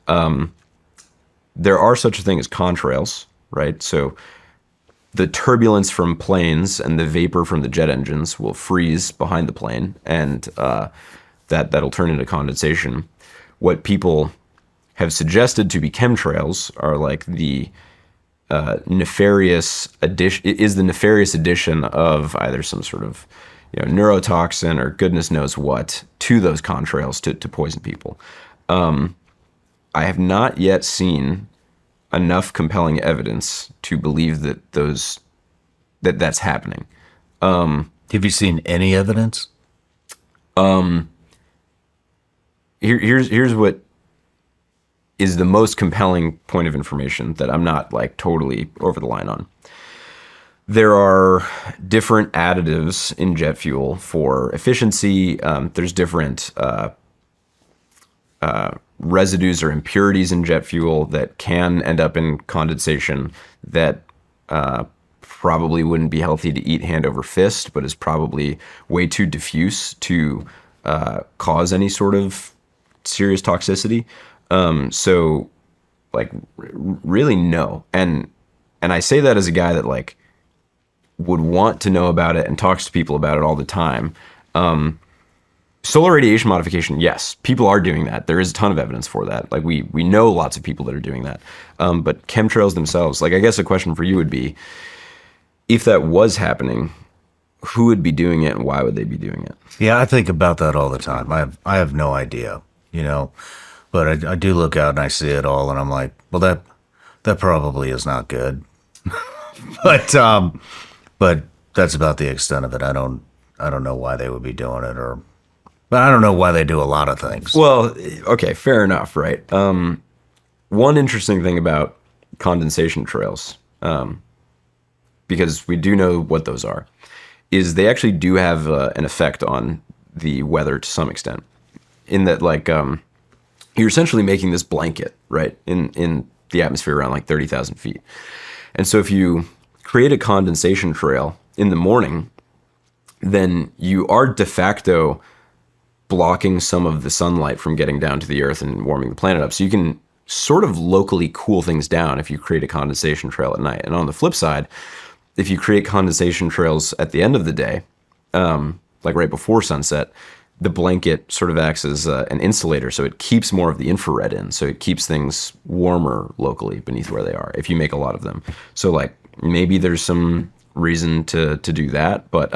There are such a thing as contrails, right? So the turbulence from planes and the vapor from the jet engines will freeze behind the plane, and that'll turn into condensation. What people have suggested to be chemtrails are like the nefarious addition of either some sort of neurotoxin or goodness knows what to those contrails to poison people. I have not yet seen enough compelling evidence to believe that that's happening. Have you seen any evidence? Here's what is the most compelling point of information that I'm not like totally over the line on. There are different additives in jet fuel for efficiency. There's different residues or impurities in jet fuel that can end up in condensation that probably wouldn't be healthy to eat hand over fist, but is probably way too diffuse to cause any sort of serious toxicity. So like really no. And I say that as a guy that like would want to know about it and talks to people about it all the time. Solar radiation modification, yes, people are doing that. There is a ton of evidence for that. Like we know lots of people that are doing that. But chemtrails themselves, like I guess a question for you would be, if that was happening, who would be doing it and why would they be doing it? Yeah, I think about that all the time. I have no idea, but I do look out and I see it all, and I'm like, well, that probably is not good. but that's about the extent of it. I don't know why they would be doing it, but I don't know why they do a lot of things. Well, okay, fair enough, right? One interesting thing about condensation trails, because we do know what those are, is they actually do have an effect on the weather to some extent. In that, like, you're essentially making this blanket, right, in the atmosphere around like 30,000 feet. And so if you create a condensation trail in the morning, then you are de facto blocking some of the sunlight from getting down to the earth and warming the planet up. So you can sort of locally cool things down if you create a condensation trail at night. And on the flip side, if you create condensation trails at the end of the day, like right before sunset, the blanket sort of acts as an insulator. So it keeps more of the infrared in. So it keeps things warmer locally beneath where they are if you make a lot of them. So like maybe there's some reason to do that. But,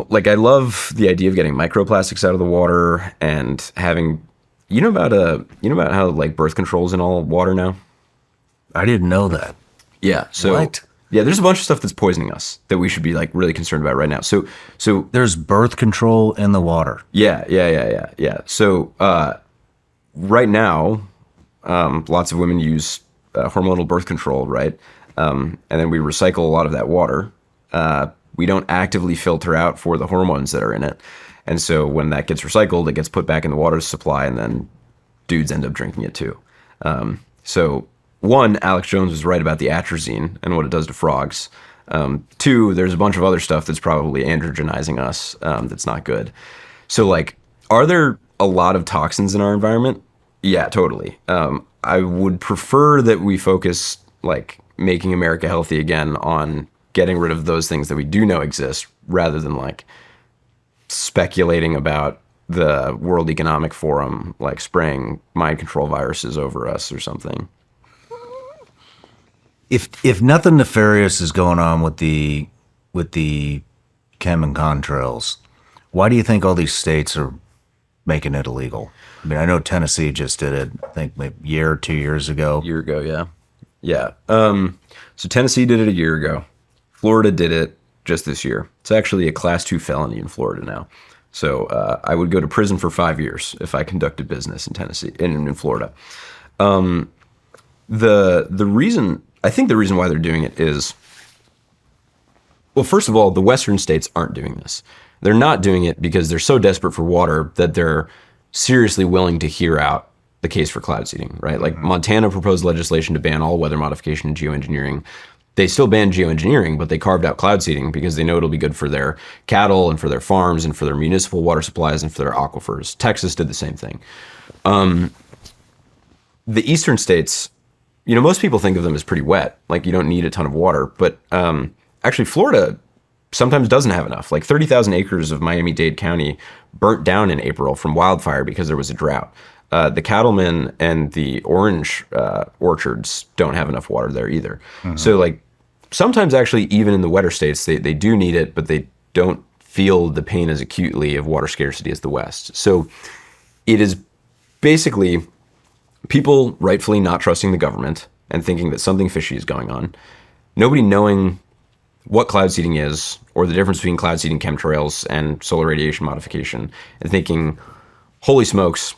like I love the idea of getting microplastics out of the water and having, about how like birth control's in all water now? I didn't know that. Yeah. So What? Yeah, there's a bunch of stuff that's poisoning us that we should be like really concerned about right now. So There's birth control in the water. yeah. So right now, lots of women use hormonal birth control, right? And then we recycle a lot of that water. We don't actively filter out for the hormones that are in it. And so when that gets recycled, it gets put back in the water supply, and then dudes end up drinking it too. So one, Alex Jones was right about the atrazine and what it does to frogs. Two, there's a bunch of other stuff that's probably androgenizing us that's not good. So like, are there a lot of toxins in our environment? Yeah, totally. I would prefer that we focus like making America healthy again on getting rid of those things that we do know exist rather than like speculating about the World Economic Forum like spraying mind control viruses over us or something. If nothing nefarious is going on with the chem and contrails, why do you think all these states are making it illegal. I mean, I know Tennessee just did it, I think maybe a year or 2 years ago. Year ago, yeah. Yeah. So Tennessee did it a year ago. Florida did it just this year. It's actually a Class 2 felony in Florida now. So I would go to prison for 5 years if I conducted business in Tennessee, in Florida. The reason, I think the reason why they're doing it is, well, first of all, the Western states aren't doing this. They're not doing it because they're so desperate for water that they're seriously willing to hear out the case for cloud seeding, right? Like Montana proposed legislation to ban all weather modification and geoengineering. They still banned geoengineering, but they carved out cloud seeding because they know it'll be good for their cattle and for their farms and for their municipal water supplies and for their aquifers. Texas did the same thing. The eastern states, you know, most people think of them as pretty wet, like you don't need a ton of water, but actually Florida sometimes doesn't have enough. Like 30,000 acres of Miami-Dade County burnt down in April from wildfire because there was a drought. The cattlemen and the orange orchards don't have enough water there either. So like sometimes actually even in the wetter states, they do need it, but they don't feel the pain as acutely of water scarcity as the West. So it is basically people rightfully not trusting the government and thinking that something fishy is going on. Nobody knowing what cloud seeding is or the difference between cloud seeding chemtrails and solar radiation modification and thinking, holy smokes,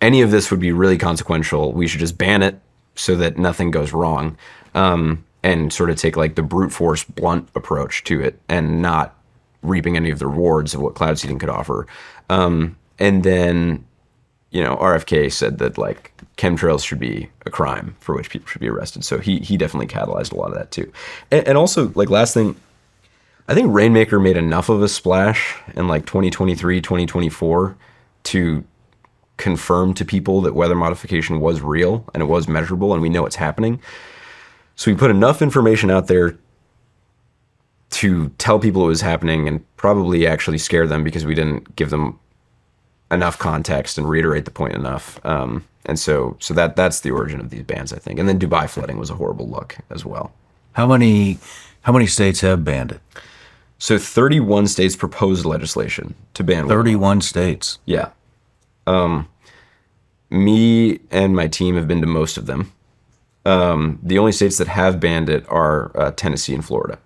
any of this would be really consequential. We should just ban it so that nothing goes wrong, and sort of take like the brute force blunt approach to it and not reaping any of the rewards of what cloud seeding could offer. And then, you know, RFK said that like chemtrails should be a crime for which people should be arrested. So he definitely catalyzed a lot of that too. And also like last thing, I think Rainmaker made enough of a splash in like 2023, 2024 to confirm to people that weather modification was real and it was measurable and we know it's happening. So we put enough information out there to tell people it was happening and probably actually scare them because we didn't give them enough context and reiterate the point enough. And so that's the origin of these bans, I think. And then Dubai flooding was a horrible look as well. How many states have banned it? So 31 states proposed legislation to ban 31 states. Yeah. Me and my team have been to most of them. The only states that have banned it are Tennessee and Florida.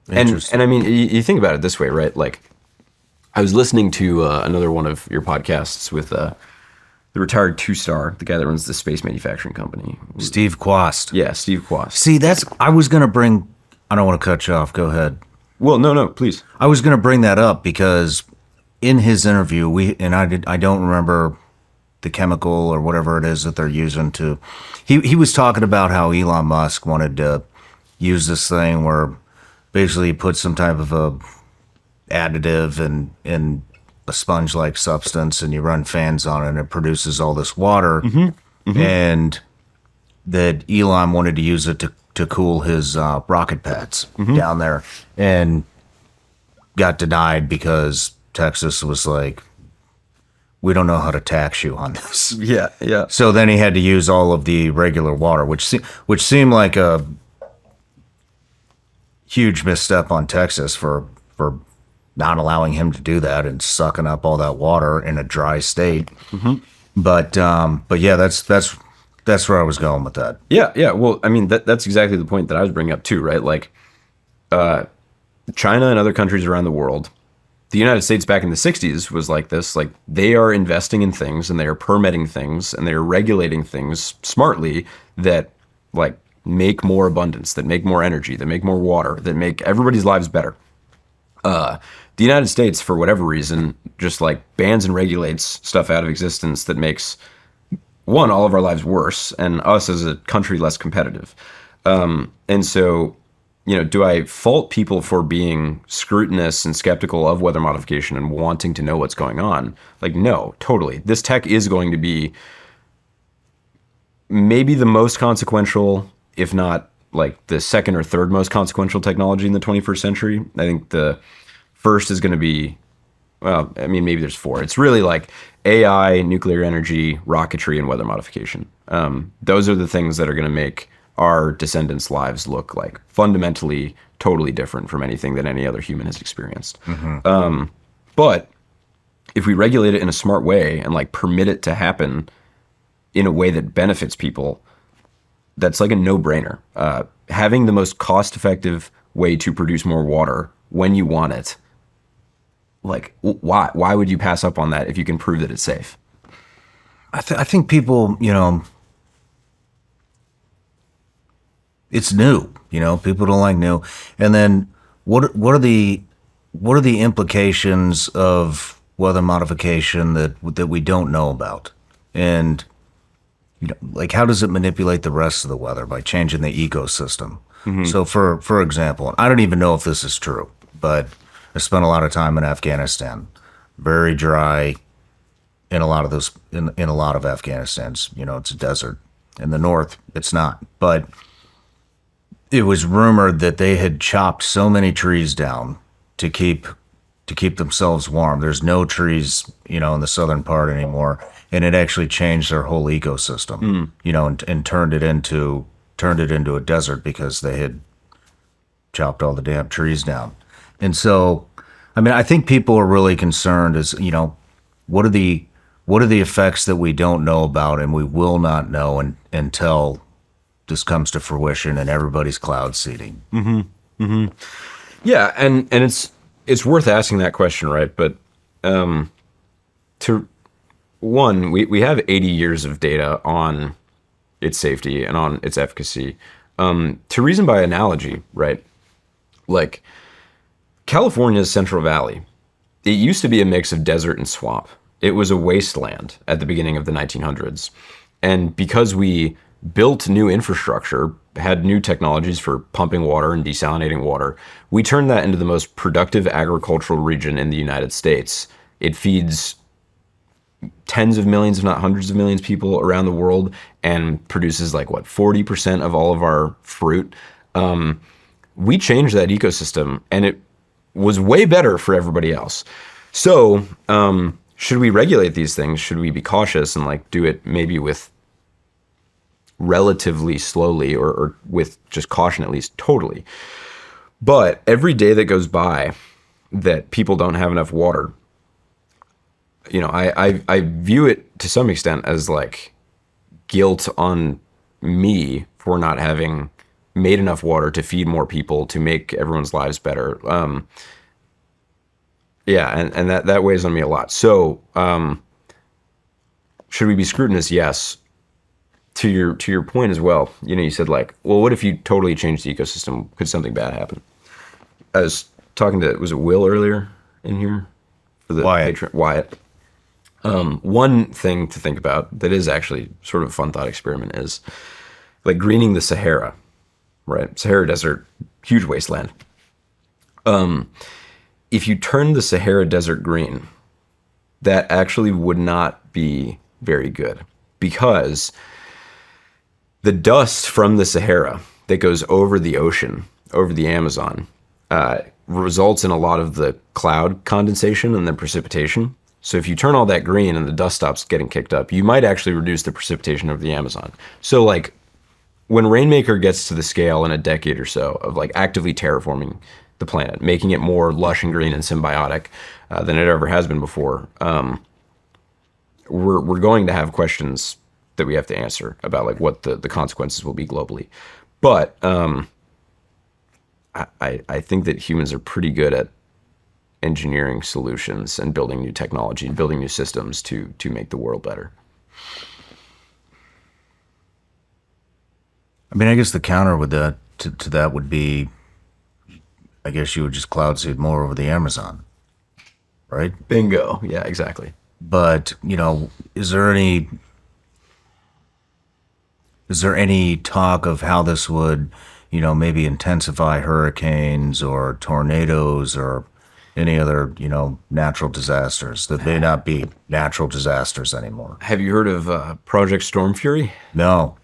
And I mean, you think about it this way, right? Like, I was listening to another one of your podcasts with the retired two-star, the guy that runs the space manufacturing company. Steve Quast. Yeah, Steve Quast. See, I was going to bring, I don't want to cut you off. Go ahead. Well, no, please. I was going to bring that up because in his interview, I don't remember the chemical or whatever it is that they're using to, he was talking about how Elon Musk wanted to use this thing where basically he put some type of a additive in a sponge-like substance and you run fans on it and it produces all this water. And that Elon wanted to use it to cool his rocket pads down there and got denied because Texas was like, we don't know how to tax you on this. Yeah. So then he had to use all of the regular water, which seemed like a huge misstep on Texas for not allowing him to do that and sucking up all that water in a dry state. But yeah, that's where I was going with that. Yeah. Well, I mean, that's exactly the point that I was bringing up too, right? Like, China and other countries around the world, the United States back in the 60s was like this. Like, they are investing in things and they are permitting things and they are regulating things smartly that like make more abundance, that make more energy, that make more water, that make everybody's lives better. The United States, for whatever reason, just like bans and regulates stuff out of existence that makes, one, all of our lives worse and us as a country less competitive. And so, you know, do I fault people for being scrutinous and skeptical of weather modification and wanting to know what's going on? Like, no, totally. This tech is going to be maybe the most consequential, if not like the second or third most consequential technology in the 21st century. I think the first is going to be, well, I mean, maybe there's four. It's really like AI, nuclear energy, rocketry, and weather modification. Those are the things that are going to make our descendants' lives look like fundamentally totally different from anything that any other human has experienced. But if we regulate it in a smart way and like permit it to happen in a way that benefits people, that's like a no-brainer. Having the most cost-effective way to produce more water when you want it, like why would you pass up on that if you can prove that it's safe? I think people, it's new. People don't like new. And then what are the implications of weather modification that we don't know about? And like how does it manipulate the rest of the weather by changing the ecosystem? So for example, I don't even know if this is true, but I spent a lot of time in Afghanistan. Very dry in a lot of those in a lot of Afghanistan's, it's a desert. In the north, it's not. But it was rumored that they had chopped so many trees down to keep themselves warm. There's no trees, in the southern part anymore, and it actually changed their whole ecosystem, and turned it into a desert because they had chopped all the damn trees down. And so, I think people are really concerned as, what are the effects that we don't know about and we will not know until this comes to fruition and everybody's cloud seeding. Yeah, and it's worth asking that question, right? But we have 80 years of data on its safety and on its efficacy. To reason by analogy, right? Like California's Central Valley, it used to be a mix of desert and swamp. It was a wasteland at the beginning of the 1900s. And because we built new infrastructure, had new technologies for pumping water and desalinating water, we turned that into the most productive agricultural region in the United States. It feeds tens of millions, if not hundreds of millions of people around the world and produces 40% of all of our fruit. We changed that ecosystem and it was way better for everybody else. So, should we regulate these things? Should we be cautious and do it maybe with relatively slowly or with just caution, at least totally? But every day that goes by that people don't have enough water, I view it to some extent as guilt on me for not having made enough water to feed more people, to make everyone's lives better. And that weighs on me a lot. So, should we be scrutinous? Yes. To your point as well, you said what if you totally change the ecosystem? Could something bad happen? I was talking to, was it Will earlier in here? For the Wyatt. One thing to think about that is actually sort of a fun thought experiment is greening the Sahara, right? Sahara Desert, huge wasteland. If you turn the Sahara Desert green, that actually would not be very good because the dust from the Sahara that goes over the ocean, over the Amazon, results in a lot of the cloud condensation and then precipitation. So if you turn all that green and the dust stops getting kicked up, you might actually reduce the precipitation over the Amazon. So when Rainmaker gets to the scale in a decade or so of actively terraforming the planet, making it more lush and green and symbiotic than it ever has been before, we're going to have questions that we have to answer about what the consequences will be globally. But I think that humans are pretty good at engineering solutions and building new technology and building new systems to make the world better. I guess the counter with that to that would be, I guess you would just cloud seed more over the Amazon, right? Bingo. Yeah, exactly. But, is there any talk of how this would, maybe intensify hurricanes or tornadoes or any other, natural disasters that may not be natural disasters anymore? Have you heard of Project Storm Fury? No.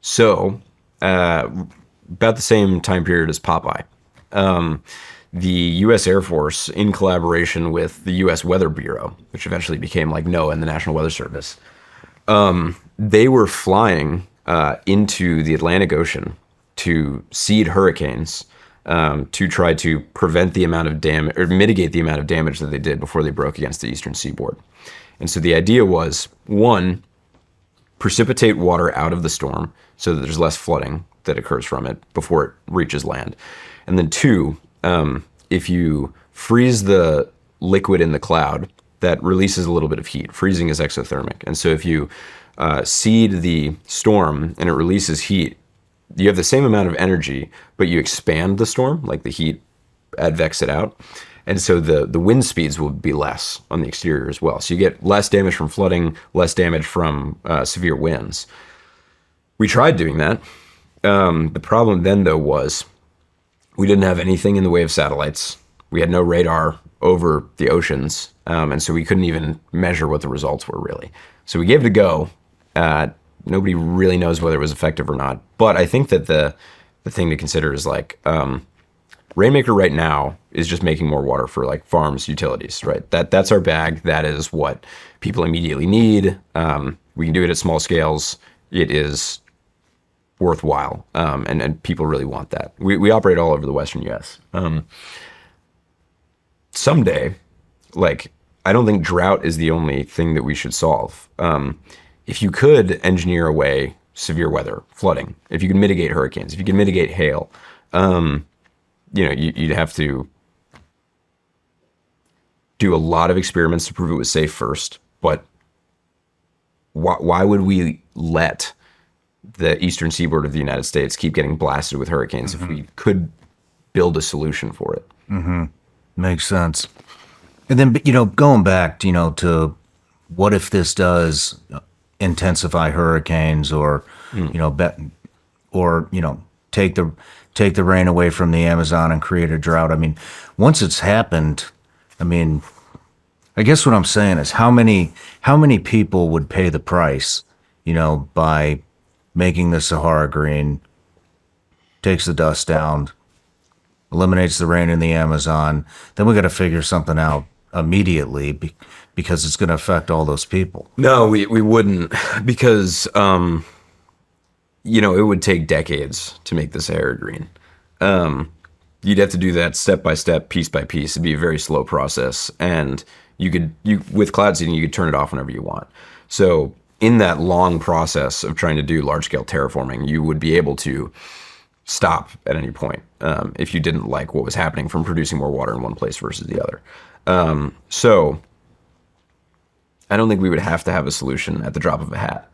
So, about the same time period as Popeye, the U.S. Air Force, in collaboration with the U.S. Weather Bureau, which eventually became NOAA and the National Weather Service, they were flying into the Atlantic Ocean to seed hurricanes to try to prevent the amount of damage or mitigate the amount of damage that they did before they broke against the eastern seaboard. And so the idea was, one, precipitate water out of the storm so that there's less flooding that occurs from it before it reaches land. And then two, if you freeze the liquid in the cloud, that releases a little bit of heat. Freezing is exothermic. And so if you seed the storm and it releases heat, you have the same amount of energy, but you expand the storm, like the heat advects it out. And so the wind speeds will be less on the exterior as well. So you get less damage from flooding, less damage from severe winds. We tried doing that. The problem then, though, was we didn't have anything in the way of satellites. We had no radar over the oceans. And so we couldn't even measure what the results were, really. So we gave it a go. Nobody really knows whether it was effective or not. But I think that the thing to consider is like, Rainmaker right now is just making more water for like farms, utilities, right? That's our bag. That is what people immediately need. We can do it at small scales. It is worthwhile, and people really want that. We operate all over the Western U.S. Someday, like, I don't think drought is the only thing that we should solve. If you could engineer away severe weather, flooding, if you could mitigate hurricanes, if you could mitigate hail, you'd have to do a lot of experiments to prove it was safe first. But why would we let the eastern seaboard of the United States keep getting blasted with hurricanes if we could build a solution for it? Makes sense. And then, going back, to what if this does intensify hurricanes or, take the rain away from the Amazon and create a drought. I mean, once it's happened, I guess what I'm saying is how many people would pay the price, by making the Sahara green, takes the dust down, eliminates the rain in the Amazon. Then we got to figure something out immediately because it's going to affect all those people. No, we wouldn't, because it would take decades to make the Sahara green. You'd have to do that step by step, piece by piece. It'd be a very slow process, and with cloud seeding, you could turn it off whenever you want. So in that long process of trying to do large scale terraforming, you would be able to stop at any point if you didn't like what was happening from producing more water in one place versus the other. So I don't think we would have to have a solution at the drop of a hat.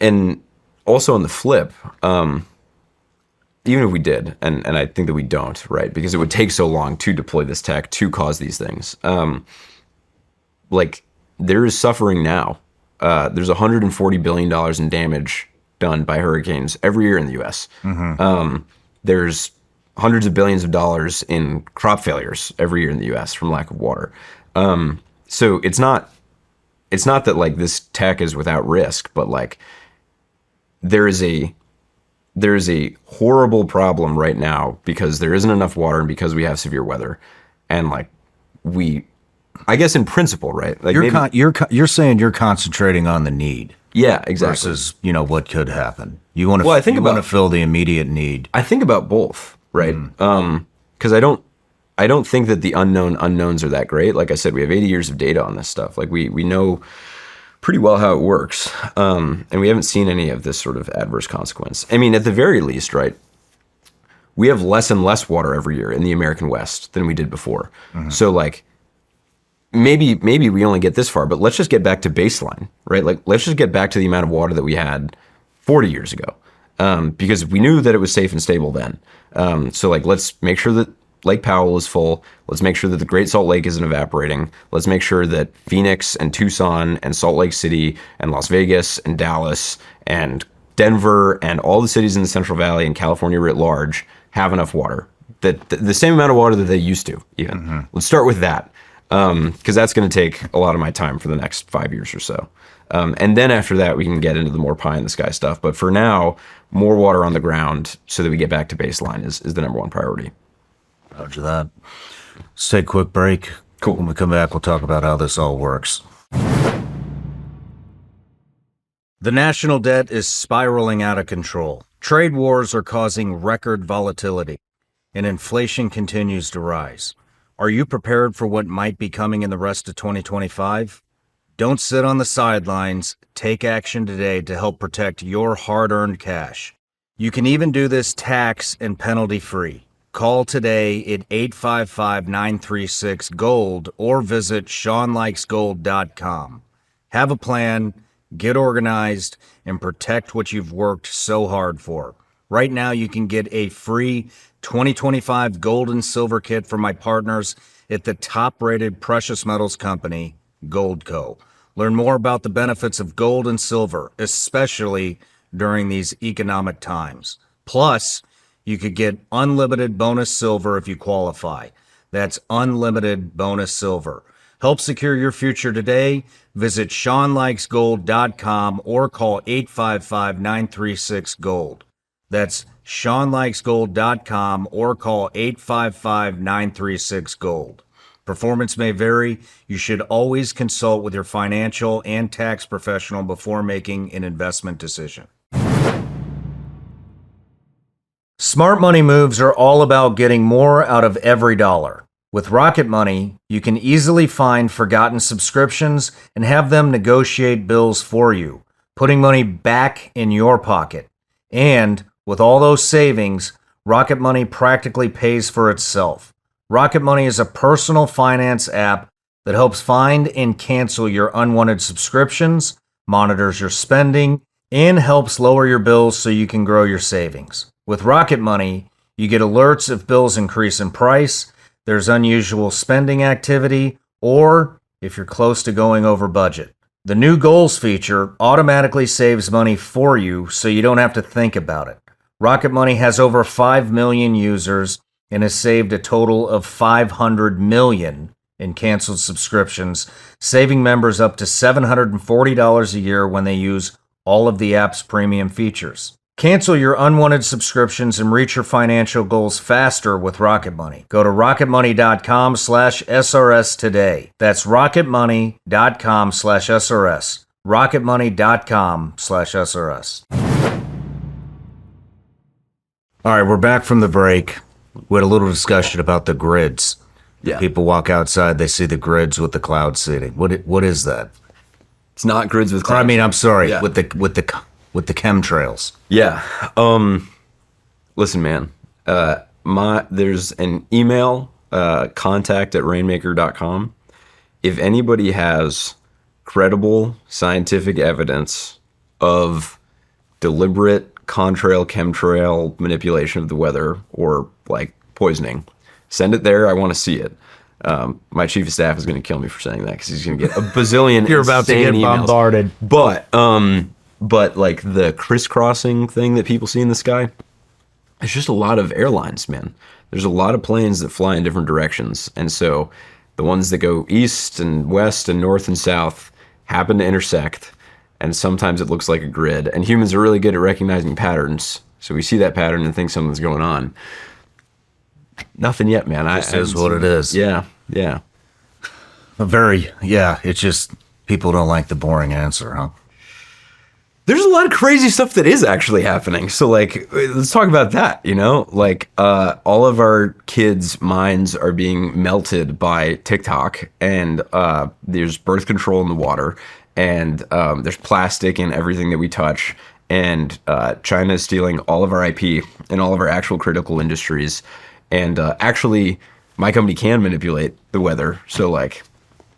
And also on the flip, even if we did, and I think that we don't, right? Because it would take so long to deploy this tech to cause these things. There is suffering now. There's $140 billion in damage done by hurricanes every year in the U.S. There's hundreds of billions of dollars in crop failures every year in the U.S. from lack of water. So it's not that like this tech is without risk, but like there is a horrible problem right now because there isn't enough water and because we have severe weather, and like I guess in principle, right? Like you're saying you're concentrating on the need. Yeah, exactly. Versus, what could happen. You want to fill the immediate need. I think about both, right? Because I don't think that the unknown unknowns are that great. Like I said, we have 80 years of data on this stuff. Like we know pretty well how it works. And we haven't seen any of this sort of adverse consequence. I mean, at the very least, right? We have less and less water every year in the American West than we did before. So like, maybe we only get this far, but let's just get back to baseline, right? Like, let's just get back to the amount of water that we had 40 years ago, because we knew that it was safe and stable then. So like, let's make sure that Lake Powell is full. Let's make sure that the Great Salt Lake isn't evaporating. Let's make sure that Phoenix and Tucson and Salt Lake City and Las Vegas and Dallas and Denver and all the cities in the Central Valley and California writ large have enough water, that the same amount of water that they used to even. Let's start with that. Because that's going to take a lot of my time for the next 5 years or so. And then after that, we can get into the more pie in the sky stuff. But for now, more water on the ground so that we get back to baseline is the number one priority. Roger that. Let's take a quick break. Cool. When we come back, we'll talk about how this all works. The national debt is spiraling out of control. Trade wars are causing record volatility, and inflation continues to rise. Are you prepared for what might be coming in the rest of 2025? Don't sit on the sidelines. Take action today to help protect your hard-earned cash. You can even do this tax and penalty-free. Call today at 855-936-GOLD or visit ShawnLikesGold.com. Have a plan, get organized, and protect what you've worked so hard for. Right now, you can get a free 2025 gold and silver kit from my partners at the top-rated precious metals company, Goldco. Learn more about the benefits of gold and silver, especially during these economic times. Plus, you could get unlimited bonus silver if you qualify. That's unlimited bonus silver. Help secure your future today. Visit ShawnLikesGold.com or call 855-936-GOLD. That's ShawnLikesGold.com or call 855-936-GOLD. Performance may vary. You should always consult with your financial and tax professional before making an investment decision. Smart money moves are all about getting more out of every dollar. With Rocket Money, you can easily find forgotten subscriptions and have them negotiate bills for you, putting money back in your pocket. And with all those savings, Rocket Money practically pays for itself. Rocket Money is a personal finance app that helps find and cancel your unwanted subscriptions, monitors your spending, and helps lower your bills so you can grow your savings. With Rocket Money, you get alerts if bills increase in price, there's unusual spending activity, or if you're close to going over budget. The new Goals feature automatically saves money for you so you don't have to think about it. Rocket Money has over 5 million users and has saved a total of 500 million in canceled subscriptions, saving members up to $740 a year when they use all of the app's premium features. Cancel your unwanted subscriptions and reach your financial goals faster with Rocket Money. Go to rocketmoney.com/SRS today. That's rocketmoney.com/SRS. rocketmoney.com/SRS. All right, we're back from the break. We had a little discussion about the grids. Yeah. People walk outside, they see the grids with the cloud seeding. What is that? It's not grids with Or, clouds. I mean, I'm sorry, Yeah. with the chemtrails. Yeah. Listen, man. There's an email, contact@rainmaker.com. If anybody has credible scientific evidence of deliberate contrail, chemtrail manipulation of the weather or like poisoning, send it there. I want to see it. My chief of staff is going to kill me for saying that because he's going to get a bazillion. You're about to get emails. bombarded. But like the crisscrossing thing that people see in the sky, it's just a lot of airlines, man. There's a lot of planes that fly in different directions. And so the ones that go east and west and north and south happen to intersect. And sometimes it looks like a grid. And humans are really good at recognizing patterns. So we see that pattern and think something's going on. Nothing yet, man. This is what it is. Yeah, yeah. It's just people don't like the boring answer, huh? There's a lot of crazy stuff that is actually happening. So like, let's talk about that, you know? Like, all of our kids' minds are being melted by TikTok, and there's birth control in the water, and there's plastic in everything that we touch, and China is stealing all of our IP and all of our actual critical industries. And actually, my company can manipulate the weather. So like,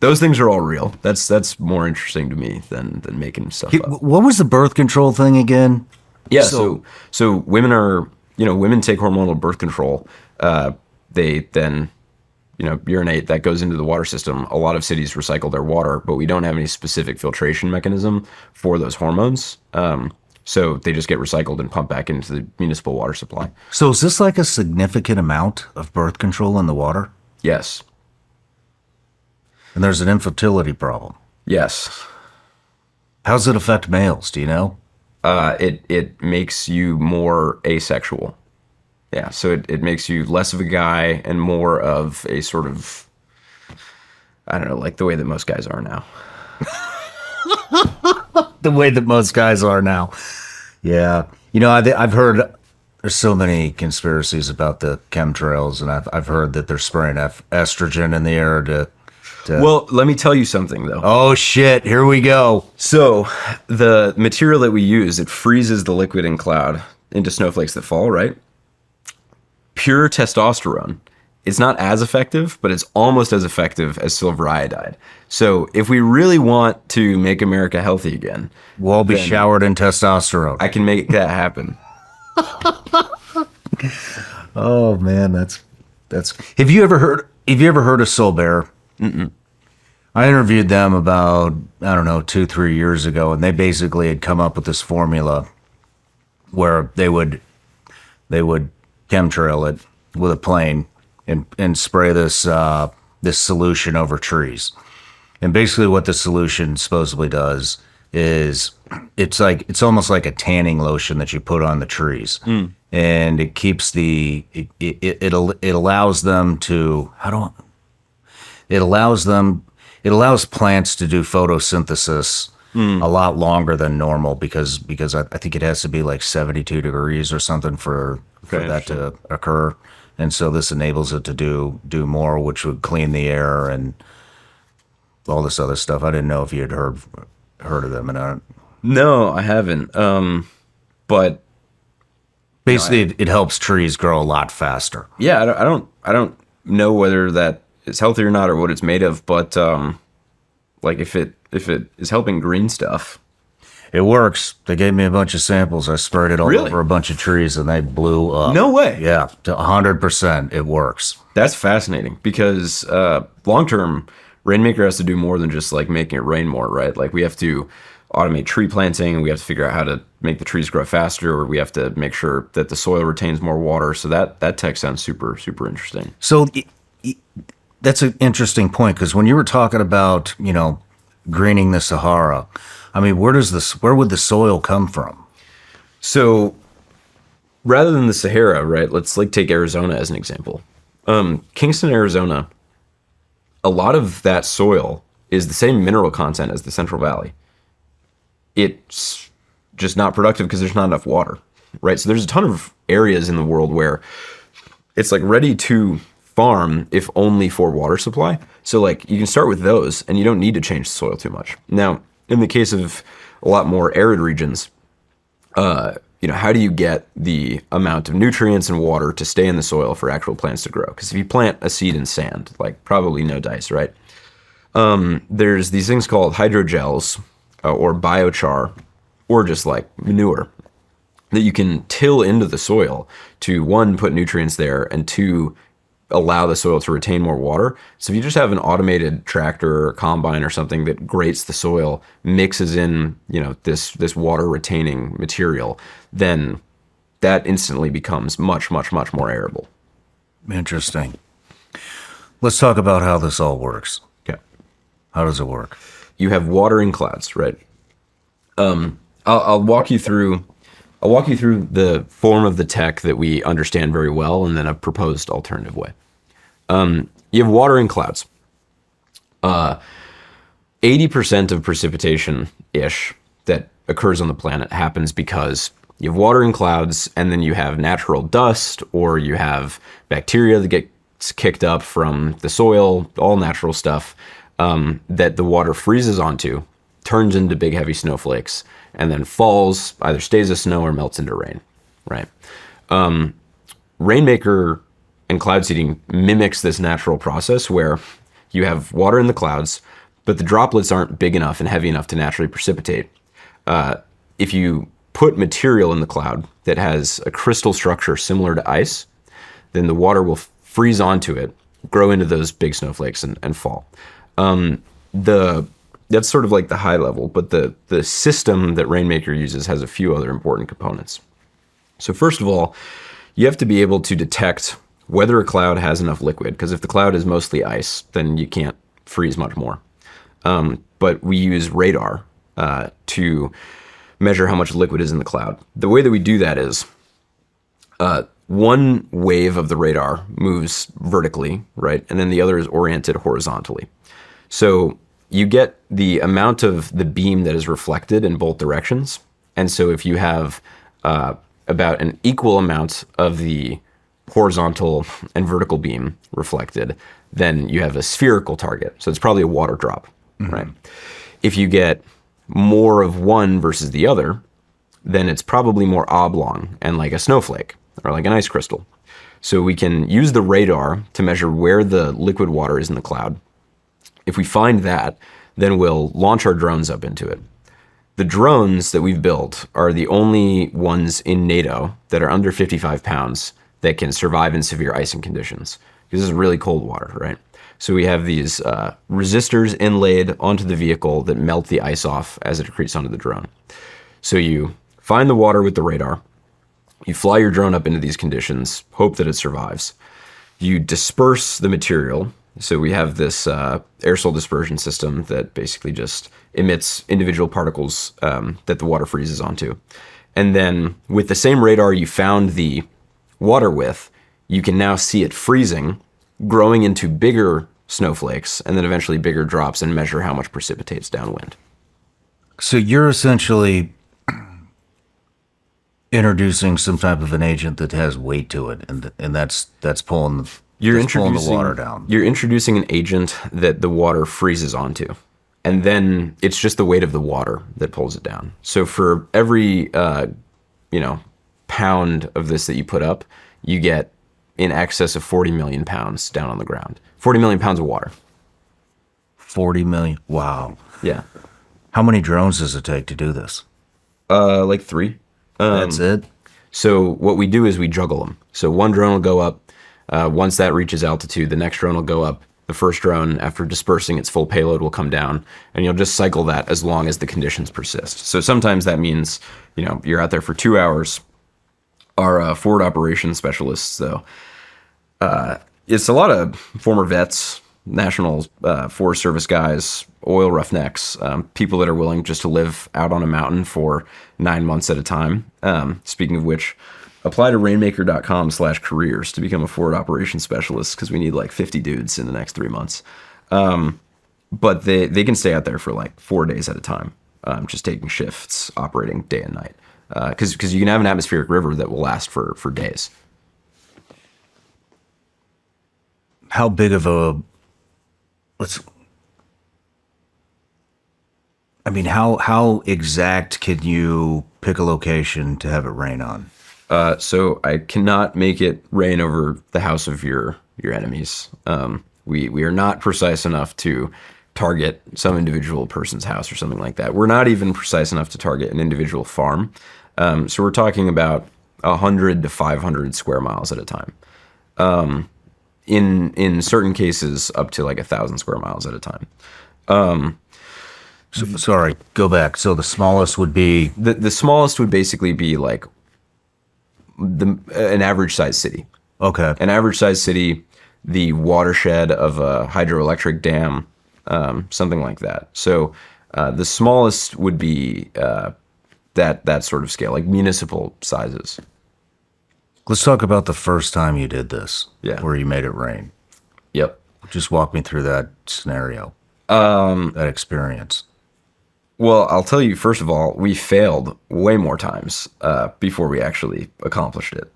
those things are all real. That's more interesting to me than making stuff up. What was the birth control thing again? Yeah, so women are, women take hormonal birth control. They then, urinate. That goes into the water system. A lot of cities recycle their water, but we don't have any specific filtration mechanism for those hormones. So they just get recycled and pumped back into the municipal water supply. So is this like a significant amount of birth control in the water? Yes. And there's an infertility problem. Yes. How does it affect males? Do you know? It makes you more asexual. Yeah, so it makes you less of a guy and more of a sort of, I don't know, like the way that most guys are now. The way that most guys are now. Yeah. I've heard there's so many conspiracies about the chemtrails, and I've heard that they're spraying estrogen in the air to. Well, let me tell you something though. Oh shit! Here we go. So the material that we use, it freezes the liquid in cloud into snowflakes that fall, right? Pure testosterone. It's not as effective, but it's almost as effective as silver iodide. So if we really want to make America healthy again, We'll all be showered in testosterone. I can make that happen. Oh man, that's. Have you ever heard of Soul Bear? Mm-mm. I interviewed them about, I don't know, 2-3 years ago, and they basically had come up with this formula where they would chemtrail it with a plane and spray this solution over trees. And basically what the solution supposedly does is it's almost like a tanning lotion that you put on the trees. And it keeps it allows them to, it allows plants to do photosynthesis a lot longer than normal because I think it has to be like 72 degrees or something for that to occur. And so this enables it to do more, which would clean the air and all this other stuff. I didn't know if you had heard of them. And No, I haven't. But basically, it helps trees grow a lot faster. yeah, I don't know whether that is healthy or not or what it's made of, but like if it is helping green stuff. It works. They gave me a bunch of samples. I sprayed it all Really? over a bunch of trees, and they blew up. No way. Yeah, to 100%, it works. That's fascinating because long term, Rainmaker has to do more than just like making it rain more, right? Like we have to automate tree planting, we have to figure out how to make the trees grow faster, or we have to make sure that the soil retains more water. So that tech sounds super, super interesting. So that's an interesting point because when you were talking about, greening the Sahara, I mean, where would the soil come from? So rather than the Sahara, right? Let's like take Arizona as an example. Kingston, Arizona, a lot of that soil is the same mineral content as the Central Valley. It's just not productive because there's not enough water, right? So there's a ton of areas in the world where it's like ready to farm if only for water supply. So like you can start with those and you don't need to change the soil too much. Now, in the case of a lot more arid regions, how do you get the amount of nutrients and water to stay in the soil for actual plants to grow? Because if you plant a seed in sand, like probably no dice, right? There's these things called hydrogels or biochar or just like manure that you can till into the soil to, one, put nutrients there, and two, allow the soil to retain more water. So if you just have an automated tractor or combine or something that grates the soil, mixes in, this water retaining material, then that instantly becomes much, much, much more arable. Interesting. Let's talk about how this all works. Okay. How does it work? You have water in clouds, right? I'll walk you through the form of the tech that we understand very well, and then a proposed alternative way. You have water in clouds. 80% of precipitation-ish that occurs on the planet happens because you have water in clouds, and then you have natural dust, or you have bacteria that gets kicked up from the soil, all natural stuff, that the water freezes onto, turns into big heavy snowflakes, and then falls, either stays as snow or melts into rain, right? Rainmaker and cloud seeding mimics this natural process where you have water in the clouds, but the droplets aren't big enough and heavy enough to naturally precipitate. If you put material in the cloud that has a crystal structure similar to ice, then the water will freeze onto it, grow into those big snowflakes, and fall. That's sort of like the high level, but the system that Rainmaker uses has a few other important components. So first of all, you have to be able to detect whether a cloud has enough liquid, because if the cloud is mostly ice, then you can't freeze much more. But we use radar to measure how much liquid is in the cloud. The way that we do that is one wave of the radar moves vertically, right? And then the other is oriented horizontally. So you get the amount of the beam that is reflected in both directions. And so if you have about an equal amount of the horizontal and vertical beam reflected, then you have a spherical target. So it's probably a water drop, right? If you get more of one versus the other, then it's probably more oblong and like a snowflake or like an ice crystal. So we can use the radar to measure where the liquid water is in the cloud. If we find that, then we'll launch our drones up into it. The drones that we've built are the only ones in NATO that are under 55 pounds that can survive in severe icing conditions. Because this is really cold water, right? So we have these resistors inlaid onto the vehicle that melt the ice off as it accretes onto the drone. So you find the water with the radar, you fly your drone up into these conditions, hope that it survives. You disperse the material. So we have this aerosol dispersion system that basically just emits individual particles that the water freezes onto. And then with the same radar you found the water with, you can now see it freezing, growing into bigger snowflakes, and then eventually bigger drops, and measure how much precipitates downwind. So you're essentially introducing some type of an agent that has weight to it, and that's pulling the water down. You're introducing an agent that the water freezes onto, and then it's just the weight of the water that pulls it down. So for every pound of this that you put up, you get in excess of 40 million pounds down on the ground. 40 million pounds of water. 40 million. Wow. Yeah. How many drones does it take to do this? Like 3. That's it? So what we do is we juggle them. So one drone will go up. Once that reaches altitude, the next drone will go up. The first drone, after dispersing its full payload, will come down, and you'll just cycle that as long as the conditions persist. So sometimes that means, you're out there for 2 hours. Our forward operations specialists, though, it's a lot of former vets, National Forest Service guys, oil roughnecks, people that are willing just to live out on a mountain for 9 months at a time. Speaking of which, apply to rainmaker.com/careers to become a forward operations specialist, because we need like 50 dudes in the next 3 months. But they can stay out there for like 4 days at a time, just taking shifts, operating day and night. Because you can have an atmospheric river that will last for days. How big of a how exact can you pick a location to have it rain on? So I cannot make it rain over the house of your enemies. We are not precise enough to target some individual person's house or something like that. We're not even precise enough to target an individual farm. So we're talking about 100 to 500 square miles at a time. In certain cases, up to like 1,000 square miles at a time. Sorry, go back. So the smallest would be the smallest would basically be like an average size city. Okay. An average size city, the watershed of a hydroelectric dam, something like that. So the smallest would be that sort of scale, like municipal sizes. Let's talk about the first time you did this. Yeah. Where you made it rain. Yep. Just walk me through that scenario. That experience. Well, I'll tell you, first of all, we failed way more times before we actually accomplished it.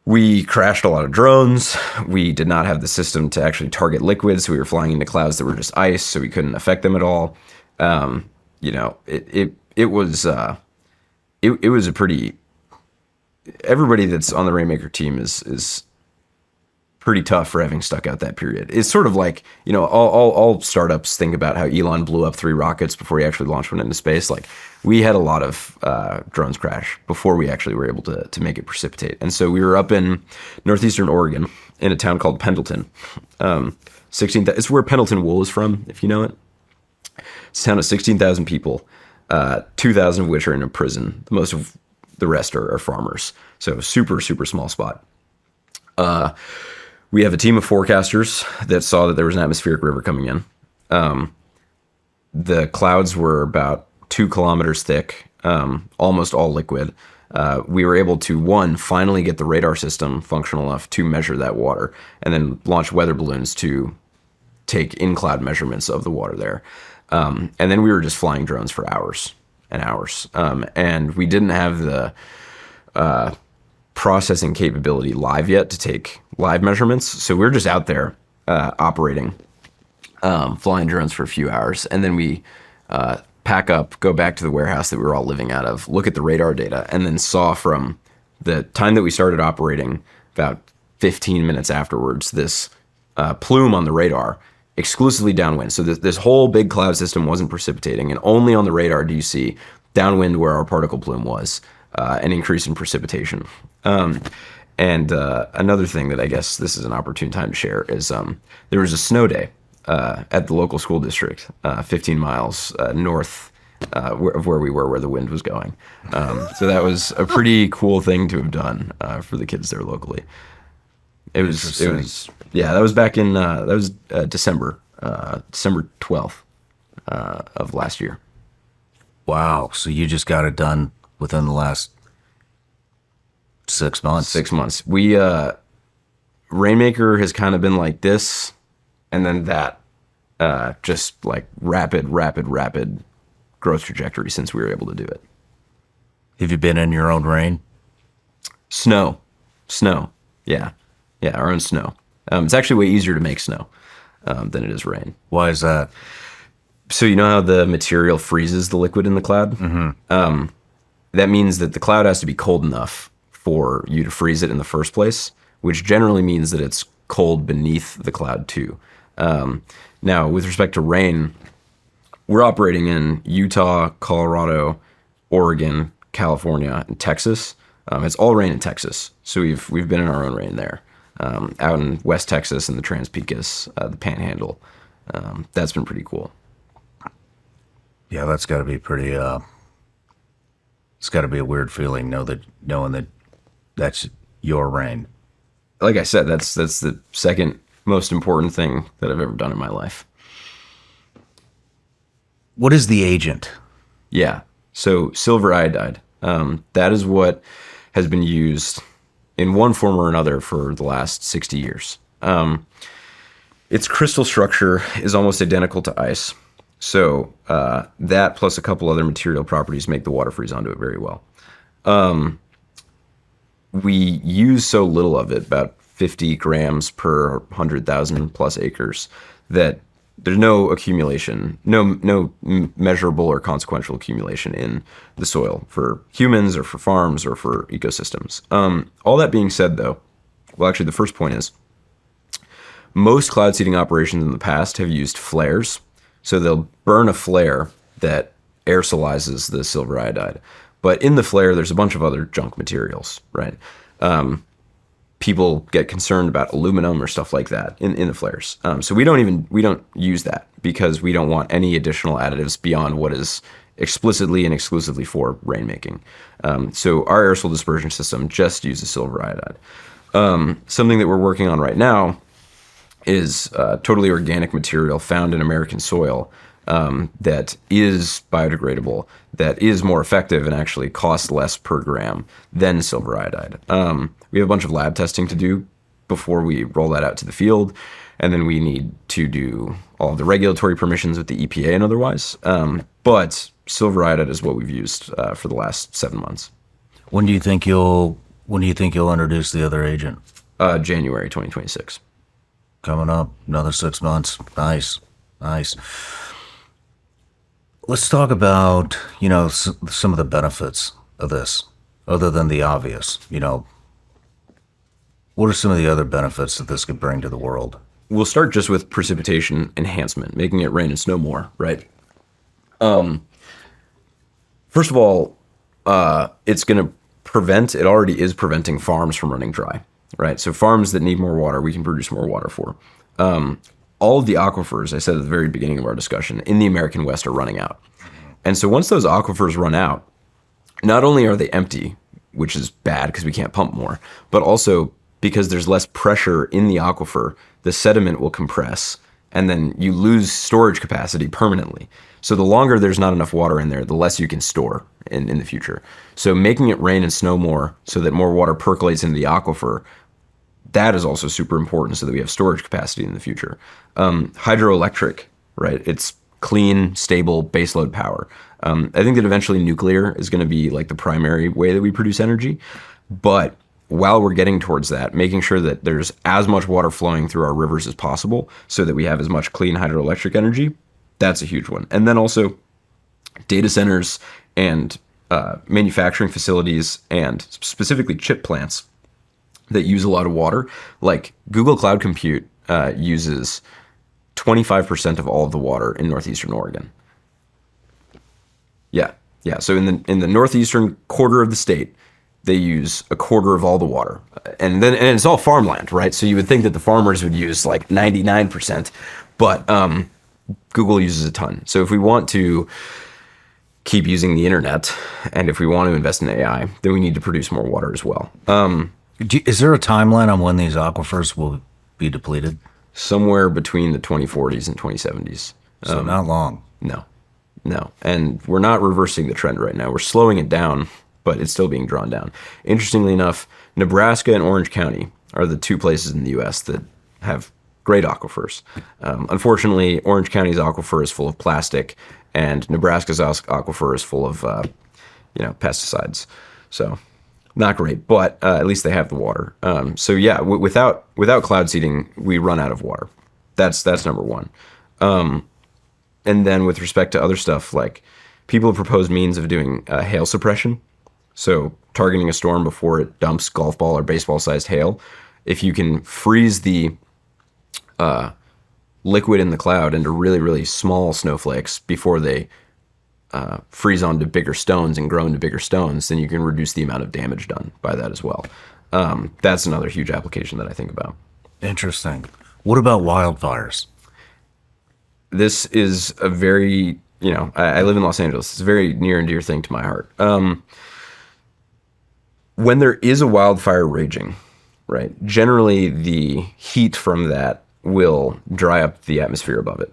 We crashed a lot of drones. We did not have the system to actually target liquids, so we were flying into clouds that were just ice, so we couldn't affect them at all. It was a pretty. Everybody that's on the Rainmaker team is pretty tough for having stuck out that period. It's sort of like, all startups think about how Elon blew up 3 rockets before he actually launched one into space. Like, we had a lot of drones crash before we actually were able to make it precipitate. And so we were up in northeastern Oregon in a town called Pendleton. It's where Pendleton wool is from, if you know it. It's a town of 16,000 people, 2,000 of which are in a prison. Most of the rest are farmers. So super, super small spot. We have a team of forecasters that saw that there was an atmospheric river coming in. The clouds were about 2 kilometers thick, almost all liquid. We were able to, finally get the radar system functional enough to measure that water, and then launch weather balloons to take in-cloud measurements of the water there. And then we were just flying drones for hours. and hours. And we didn't have the processing capability live yet to take live measurements. So we were just out there operating, flying drones for a few hours. And then we pack up, go back to the warehouse that we were all living out of, look at the radar data, and then saw from the time that we started operating about 15 minutes afterwards, this plume on the radar exclusively downwind. So this whole big cloud system wasn't precipitating, and only on the radar do you see downwind where our particle plume was, an increase in precipitation. Another thing that I guess this is an opportune time to share is there was a snow day at the local school district, 15 miles north of where we were, where the wind was going. So that was a pretty cool thing to have done for the kids there locally. It was yeah, that was back in December 12th of last year. Wow. So you just got it done within the last 6 months. 6 months. We Rainmaker has kind of been like this, and then that, just like rapid growth trajectory since we were able to do it. Have you been in your own rain? Snow. Yeah, our own snow. It's actually way easier to make snow than it is rain. Why is that? So you know how the material freezes the liquid in the cloud? Mm-hmm. That means that the cloud has to be cold enough for you to freeze it in the first place, which generally means that it's cold beneath the cloud too. Now, with respect to rain, we're operating in Utah, Colorado, Oregon, California, and Texas. It's all rain in Texas, so we've been in our own rain there. Out in West Texas and the Trans-Pecos, the Panhandle. That's been pretty cool. Yeah, that's got to be pretty. It's got to be a weird feeling, knowing that that's your rain. Like I said, that's the second most important thing that I've ever done in my life. What is the agent? Yeah, so silver iodide. That is what has been used in one form or another for the last 60 years. Its crystal structure is almost identical to ice. So that plus a couple other material properties make the water freeze onto it very well. We use so little of it, about 50 grams per 100,000 plus acres, that there's no accumulation, no measurable or consequential accumulation in the soil for humans or for farms or for ecosystems. All that being said, though, well, actually, the first point is most cloud seeding operations in the past have used flares. So they'll burn a flare that aerosolizes the silver iodide. But in the flare, there's a bunch of other junk materials, right? People get concerned about aluminum or stuff like that in the flares. So we don't use that because we don't want any additional additives beyond what is explicitly and exclusively for rainmaking. So our aerosol dispersion system just uses silver iodide. Something that we're working on right now is totally organic material found in American soil that is biodegradable, that is more effective and actually costs less per gram than silver iodide. We have a bunch of lab testing to do before we roll that out to the field, and then we need to do all of the regulatory permissions with the EPA and otherwise. But silver iodide is what we've used for the last 7 months. When do you think you'll introduce the other agent? January 2026. Coming up, another 6 months. Nice. Let's talk about, some of the benefits of this, other than the obvious. What are some of the other benefits that this could bring to the world? We'll start just with precipitation enhancement, making it rain and snow more, right? First of all, it's going to it already is preventing farms from running dry, right? So farms that need more water, we can produce more water for. All of the aquifers, I said at the very beginning of our discussion, in the American West are running out. And so once those aquifers run out, not only are they empty, which is bad because we can't pump more, but also because there's less pressure in the aquifer, the sediment will compress, and then you lose storage capacity permanently. So the longer there's not enough water in there, the less you can store in the future. So making it rain and snow more so that more water percolates into the aquifer, that is also super important so that we have storage capacity in the future. Hydroelectric, right? It's clean, stable baseload power. I think that eventually nuclear is going to be like the primary way that we produce energy. But while we're getting towards that, making sure that there's as much water flowing through our rivers as possible so that we have as much clean hydroelectric energy, that's a huge one. And then also data centers and manufacturing facilities and specifically chip plants that use a lot of water, like Google Cloud Compute uses 25% of all of the water in northeastern Oregon. Yeah. So in the northeastern quarter of the state, they use a quarter of all the water, and it's all farmland, right? So you would think that the farmers would use like 99%, but Google uses a ton. So if we want to keep using the internet, and if we want to invest in AI, then we need to produce more water as well. Is there a timeline on when these aquifers will be depleted? Somewhere between the 2040s and 2070s. So not long. No. And we're not reversing the trend right now. We're slowing it down, but it's still being drawn down. Interestingly enough, Nebraska and Orange County are the two places in the U.S. that have great aquifers. Unfortunately, Orange County's aquifer is full of plastic, and Nebraska's aquifer is full of, pesticides. So not great, but at least they have the water. So yeah, without cloud seeding, we run out of water. That's number one. And then with respect to other stuff, like people have proposed means of doing hail suppression. So targeting a storm before it dumps golf ball or baseball sized hail. If you can freeze the liquid in the cloud into really, really small snowflakes before they freeze onto bigger stones and grow into bigger stones, then you can reduce the amount of damage done by that as well. That's another huge application that I think about. Interesting. What about wildfires? This is a very, I live in Los Angeles. It's a very near and dear thing to my heart. When there is a wildfire raging, right, generally the heat from that will dry up the atmosphere above it.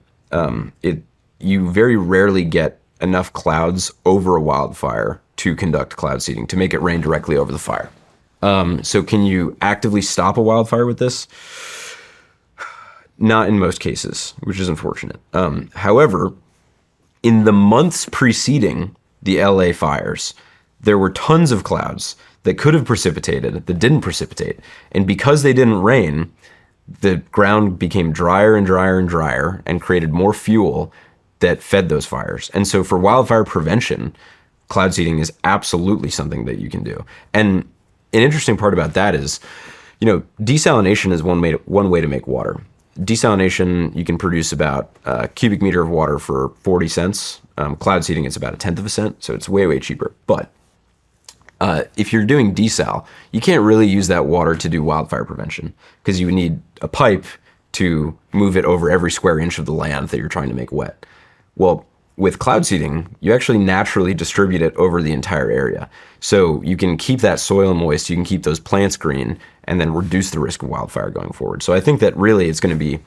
You very rarely get enough clouds over a wildfire to conduct cloud seeding, to make it rain directly over the fire. So can you actively stop a wildfire with this? Not in most cases, which is unfortunate. However, in the months preceding the LA fires, there were tons of clouds that could have precipitated, that didn't precipitate. And because they didn't rain, the ground became drier and drier and drier and created more fuel that fed those fires. And so for wildfire prevention, cloud seeding is absolutely something that you can do. And an interesting part about that is, desalination is one way to make water. Desalination, you can produce about a cubic meter of water for 40 cents. Cloud seeding, it's about 1/10 of a cent, so it's way, way cheaper. But if you're doing desal, you can't really use that water to do wildfire prevention because you would need a pipe to move it over every square inch of the land that you're trying to make wet. Well, with cloud seeding, you actually naturally distribute it over the entire area. So you can keep that soil moist, you can keep those plants green, and then reduce the risk of wildfire going forward. So I think that really it's going to be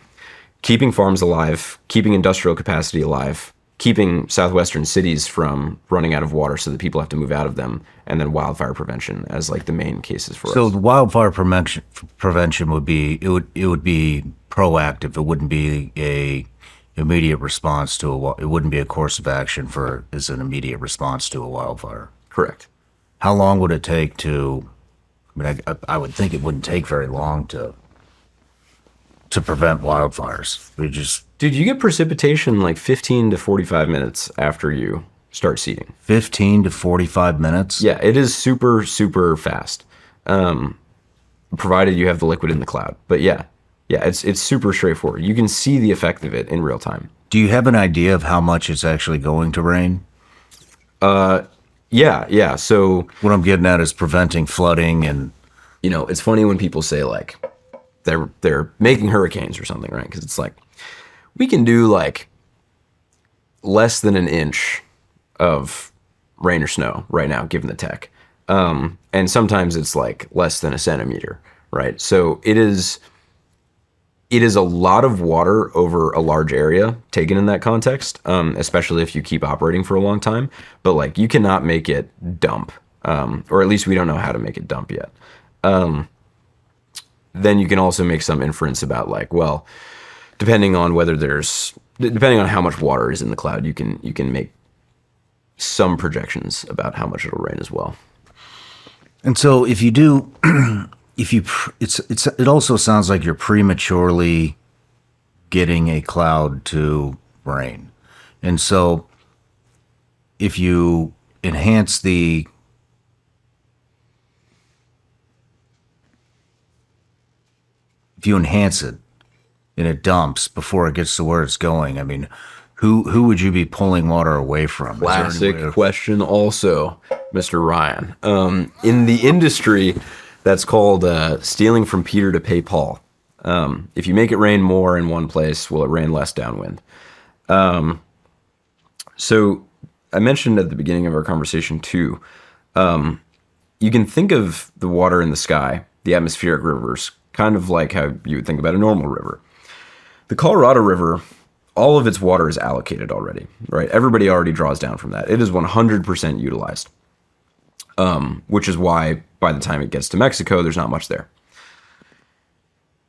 keeping farms alive, keeping industrial capacity alive, keeping southwestern cities from running out of water so that people have to move out of them, and then wildfire prevention as like the main cases for us. So the wildfire prevention would be it would be proactive. It wouldn't be a immediate response to it wouldn't be a course of action as an immediate response to a wildfire. Correct. How long would it take to? I would think it wouldn't take very long to prevent wildfires. Dude, you get precipitation like 15 to 45 minutes after you start seeding. 15 to 45 minutes? Yeah, it is super, super fast, provided you have the liquid in the cloud. But yeah, it's super straightforward. You can see the effect of it in real time. Do you have an idea of how much it's actually going to rain? Yeah. So what I'm getting at is preventing flooding and... it's funny when people say like they're making hurricanes or something, right? Because it's like, we can do like less than an inch of rain or snow right now, given the tech. And sometimes it's like less than a centimeter, right? So it is a lot of water over a large area taken in that context, especially if you keep operating for a long time. But like you cannot make it dump, or at least we don't know how to make it dump yet. Then you can also make some inference about like, well, depending on how much water is in the cloud, you can make some projections about how much it'll rain as well. And so if you do, it also sounds like you're prematurely getting a cloud to rain. And so if you enhance it and it dumps before it gets to where it's going, I mean, who would you be pulling water away from? Classic question also, Mr. Ryan. In the industry, that's called stealing from Peter to pay Paul. If you make it rain more in one place, will it rain less downwind? So I mentioned at the beginning of our conversation too, you can think of the water in the sky, the atmospheric rivers, kind of like how you would think about a normal river. The Colorado River, all of its water is allocated already, right? Everybody already draws down from that. It is 100% utilized, which is why by the time it gets to Mexico, there's not much there.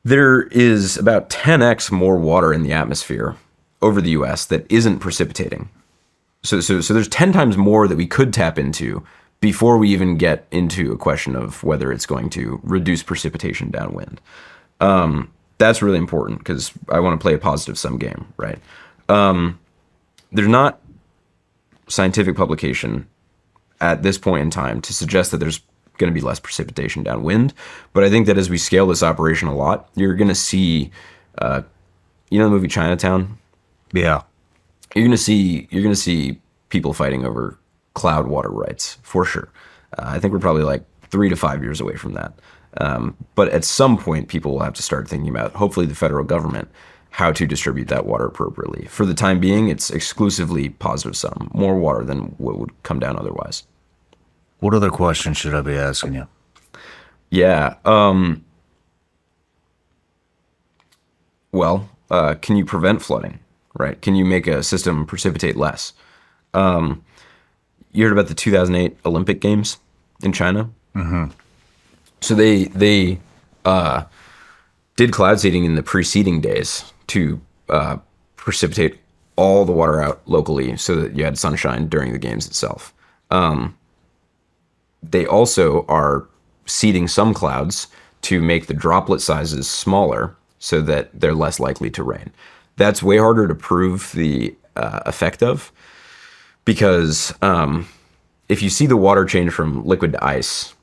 There is about 10x more water in the atmosphere over the US that isn't precipitating. So there's 10 times more that we could tap into before we even get into a question of whether it's going to reduce precipitation downwind. That's really important because I want to play a positive sum game, right? There's not scientific publication at this point in time to suggest that there's going to be less precipitation downwind. But I think that as we scale this operation a lot, you're going to see, the movie Chinatown? Yeah. You're going to see people fighting over cloud water rights for sure. I think we're probably like 3 to 5 years away from that. But at some point, people will have to start thinking about, hopefully the federal government, how to distribute that water appropriately. For the time being, it's exclusively positive sum, more water than what would come down otherwise. What other questions should I be asking you? Yeah. Can you prevent flooding, right? Can you make a system precipitate less? You heard about the 2008 Olympic Games in China? Mm-hmm. So they did cloud seeding in the preceding days to precipitate all the water out locally so that you had sunshine during the games itself. They also are seeding some clouds to make the droplet sizes smaller so that they're less likely to rain. That's way harder to prove the effect of because if you see the water change from liquid to ice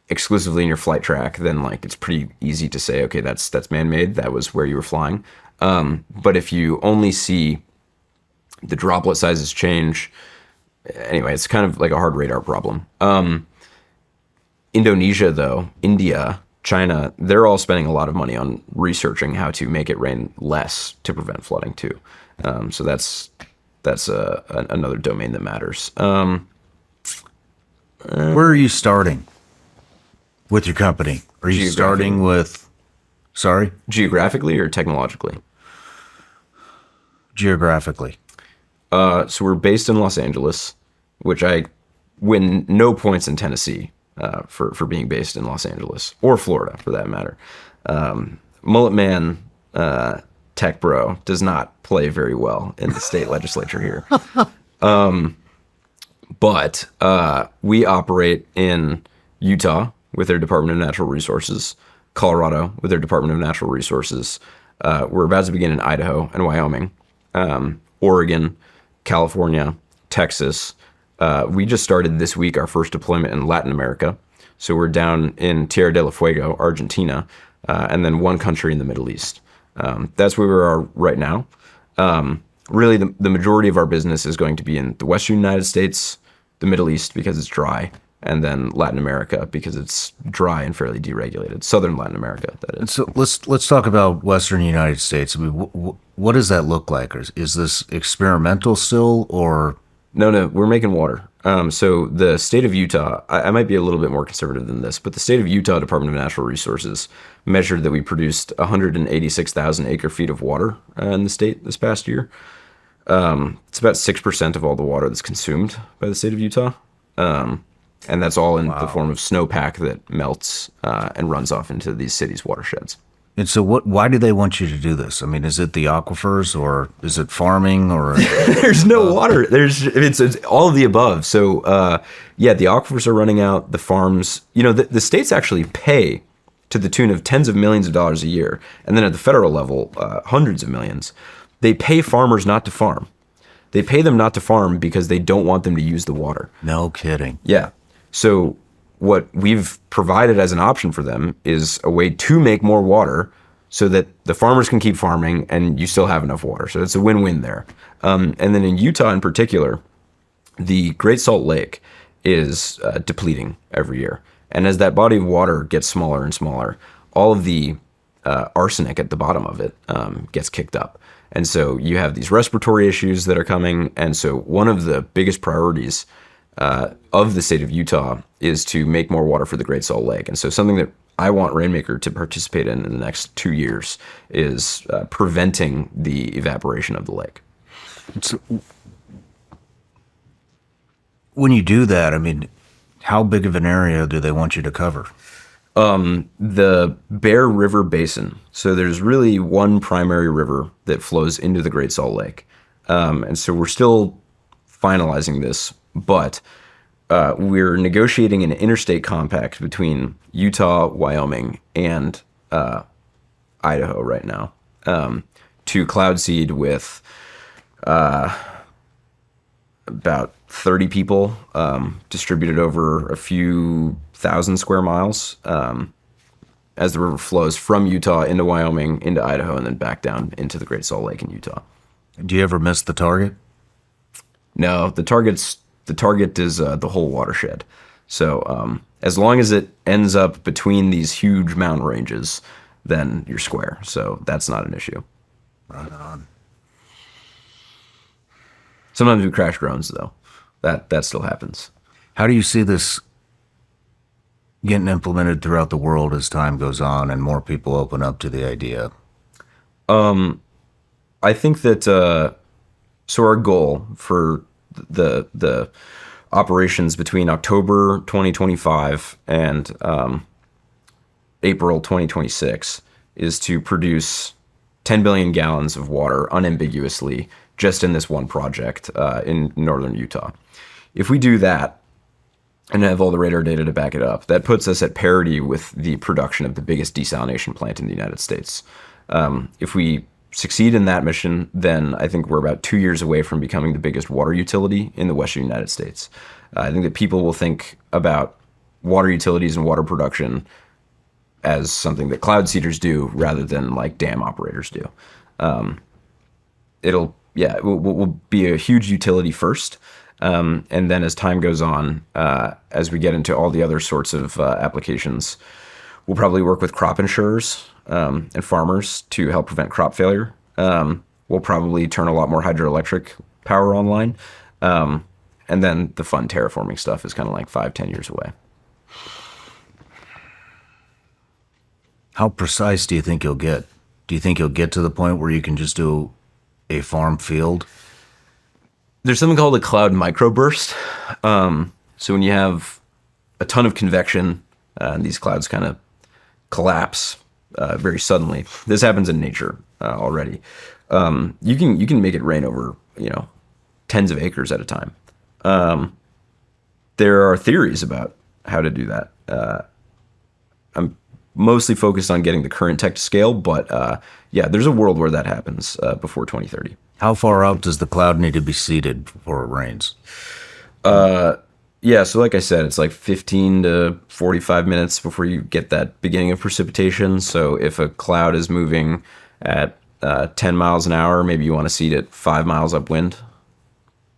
exclusively in your flight track, then like it's pretty easy to say, okay, that's man-made. That was where you were flying. But if you only see the droplet sizes change, anyway, it's kind of like a hard radar problem. India, China, they're all spending a lot of money on researching how to make it rain less to prevent flooding too. So that's another domain that matters. Where are you starting with your company? Are you starting with, geographically or technologically? Geographically. So we're based in Los Angeles, which I win no points in Tennessee for being based in Los Angeles, or Florida for that matter. Mullet Man Tech Bro does not play very well in the state legislature here. But we operate in Utah with their Department of Natural Resources, Colorado with their Department of Natural Resources. We're about to begin in Idaho and Wyoming, Oregon, California, Texas. We just started this week our first deployment in Latin America. So we're down in Tierra del Fuego, Argentina, and then one country in the Middle East. That's where we are right now. Really, the majority of our business is going to be in the Western United States, the Middle East because it's dry, and then Latin America because it's dry and fairly deregulated. Southern Latin America, that is. So let's talk about Western United States. I mean, what does that look like? Is this experimental still, or? No, we're making water. So the state of Utah, I might be a little bit more conservative than this, but the state of Utah Department of Natural Resources measured that we produced 186,000 acre feet of water in the state this past year. It's about 6% of all the water that's consumed by the state of Utah. And that's all in the form of snowpack that melts and runs off into these cities' watersheds. And so why do they want you to do this? I mean, is it the aquifers or is it farming or? There's no water. It's all of the above. So, yeah, the aquifers are running out. The farms, the states actually pay to the tune of tens of millions of dollars a year. And then at the federal level, hundreds of millions. They pay farmers not to farm. They pay them not to farm because they don't want them to use the water. No kidding. Yeah. So what we've provided as an option for them is a way to make more water so that the farmers can keep farming and you still have enough water. So it's a win-win there. And then in Utah in particular, the Great Salt Lake is depleting every year. And as that body of water gets smaller and smaller, all of the arsenic at the bottom of it gets kicked up. And so you have these respiratory issues that are coming. And so one of the biggest priorities of the state of Utah is to make more water for the Great Salt Lake. And so something that I want Rainmaker to participate in the next 2 years is preventing the evaporation of the lake. So, when you do that, I mean, how big of an area do they want you to cover? The Bear River Basin. So there's really one primary river that flows into the Great Salt Lake. And so we're still finalizing this, but we're negotiating an interstate compact between Utah, Wyoming, and Idaho right now to cloud seed with about 30 people distributed over a few thousand square miles as the river flows from Utah into Wyoming, into Idaho, and then back down into the Great Salt Lake in Utah. Do you ever miss the target? No, the target is the whole watershed. So as long as it ends up between these huge mountain ranges, then you're square. So that's not an issue. Right on. Sometimes we crash drones, though. That still happens. How do you see this getting implemented throughout the world as time goes on and more people open up to the idea? I think that so our goal for the operations between October 2025 and April 2026 is to produce 10 billion gallons of water unambiguously just in this one project in northern Utah. If we do that and have all the radar data to back it up, that puts us at parity with the production of the biggest desalination plant in the United States. If we succeed in that mission, then I think we're about 2 years away from becoming the biggest water utility in the Western United States. I think that people will think about water utilities and water production as something that cloud seeders do rather than like dam operators do. It will be a huge utility first. And then as time goes on, as we get into all the other sorts of applications, we'll probably work with crop insurers and farmers to help prevent crop failure. We'll probably turn a lot more hydroelectric power online. And then the fun terraforming stuff is kind of like 5-10 years away. How precise do you think you'll get? Do you think you'll get to the point where you can just do a farm field? There's something called a cloud microburst. So when you have a ton of convection, and these clouds kind of collapse very suddenly. This happens in nature already. You can make it rain over tens of acres at a time. There are theories about how to do that. I'm mostly focused on getting the current tech to scale, but there's a world where that happens before 2030. How far out does the cloud need to be seeded before it rains? So like I said, it's like 15 to 45 minutes before you get that beginning of precipitation. So if a cloud is moving at 10 miles an hour, maybe you want to seed it 5 miles upwind.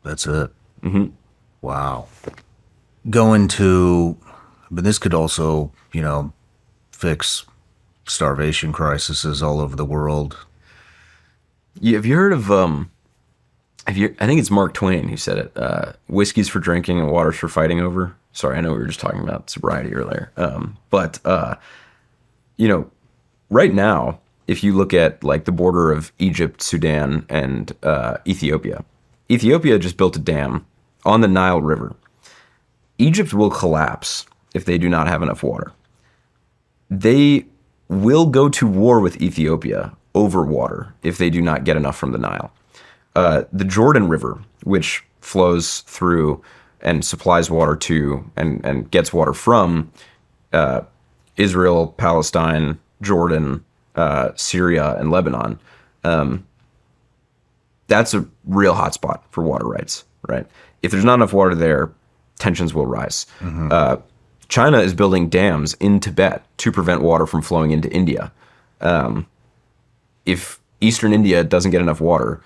That's it. Mm-hmm. Wow. But this could also, fix starvation crises all over the world. Yeah, have you heard of I think it's Mark Twain who said it. Whiskey's for drinking and water's for fighting over. Sorry, I know we were just talking about sobriety earlier. But right now, if you look at like the border of Egypt, Sudan, and Ethiopia just built a dam on the Nile River. Egypt will collapse if they do not have enough water. They will go to war with Ethiopia over water if they do not get enough from the Nile. The Jordan River, which flows through and supplies water to and gets water from Israel, Palestine, Jordan, Syria, and Lebanon, that's a real hotspot for water rights, right? If there's not enough water there, tensions will rise. China is building dams in Tibet to prevent water from flowing into India. If Eastern India doesn't get enough water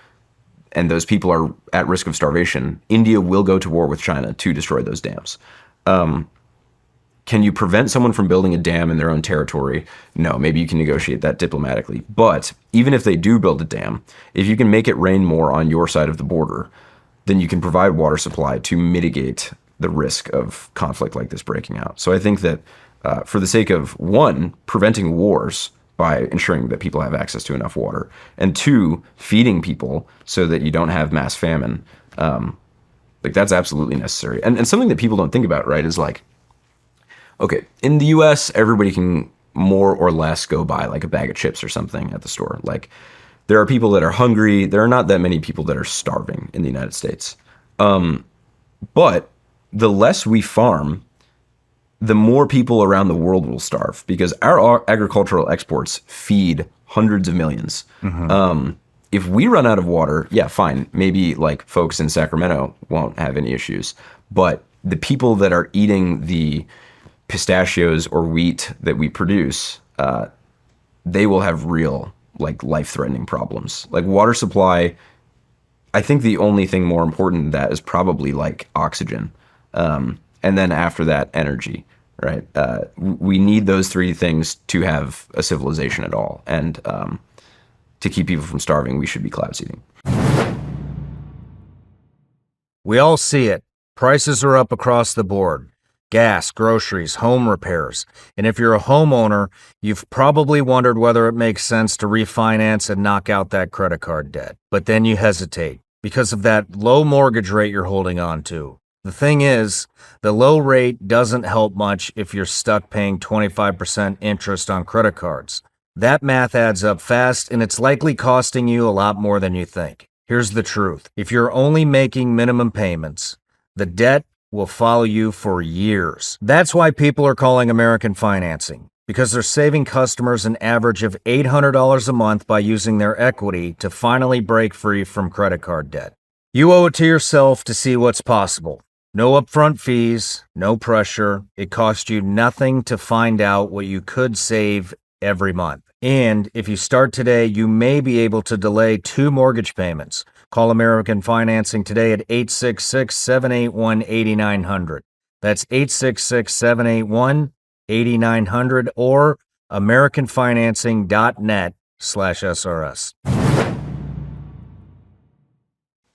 and those people are at risk of starvation, India will go to war with China to destroy those dams. Can you prevent someone from building a dam in their own territory? No, maybe you can negotiate that diplomatically. But even if they do build a dam, if you can make it rain more on your side of the border, then you can provide water supply to mitigate the risk of conflict like this breaking out. So I think that for the sake of, one, preventing wars by ensuring that people have access to enough water, and two, feeding people so that you don't have mass famine, like that's absolutely necessary. And something that people don't think about, right, is like, okay, in the US, everybody can more or less go buy like a bag of chips or something at the store. Like, there are people that are hungry. There are not that many people that are starving in the United States. But the less we farm, the more people around the world will starve because our agricultural exports feed hundreds of millions. If we run out of water, yeah, fine. Maybe like folks in Sacramento won't have any issues. But the people that are eating the pistachios or wheat that we produce, they will have real like life-threatening problems. Like water supply, I think the only thing more important than that is probably like oxygen. And then after that, energy, right? We need those three things to have a civilization at all. And to keep people from starving, we should be cloud seeding. We all see it. Prices are up across the board. Gas, groceries, home repairs. And if you're a homeowner, you've probably wondered whether it makes sense to refinance and knock out that credit card debt. But then you hesitate because of that low mortgage rate you're holding on to. The thing is, the low rate doesn't help much if you're stuck paying 25% interest on credit cards. That math adds up fast, and it's likely costing you a lot more than you think. Here's the truth. If you're only making minimum payments, the debt will follow you for years. That's why people are calling American Financing, because they're saving customers an average of $800 a month by using their equity to finally break free from credit card debt. You owe it to yourself to see what's possible. No upfront fees, no pressure. It costs you nothing to find out what you could save every month. And if you start today, you may be able to delay 2 mortgage payments. Call American Financing today at 866-781-8900. That's 866-781-8900 or americanfinancing.net/SRS.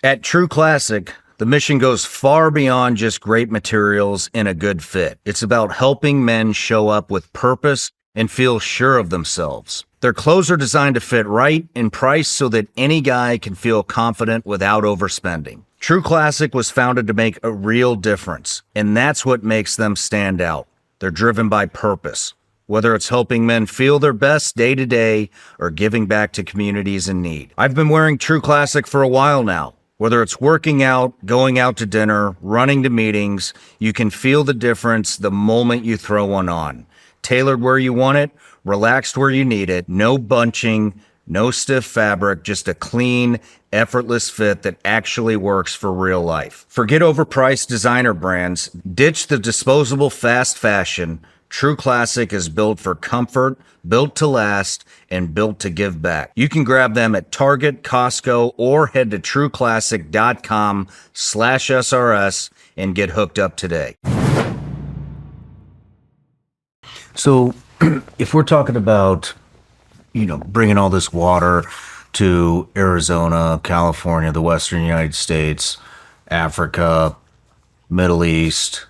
At True Classic, the mission goes far beyond just great materials and a good fit. It's about helping men show up with purpose and feel sure of themselves. Their clothes are designed to fit right and priced so that any guy can feel confident without overspending. True Classic was founded to make a real difference, and that's what makes them stand out. They're driven by purpose, whether it's helping men feel their best day to day or giving back to communities in need. I've been wearing True Classic for a while now. Whether it's working out, going out to dinner, running to meetings, you can feel the difference the moment you throw one on. Tailored where you want it, relaxed where you need it, no bunching, no stiff fabric, just a clean, effortless fit that actually works for real life. Forget overpriced designer brands. Ditch the disposable fast fashion. True Classic is built for comfort, built to last, and built to give back. You can grab them at Target, Costco, or head to trueclassic.com/SRS and get hooked up today. So if we're talking about, bringing all this water to Arizona, California, the Western United States, Africa, Middle East,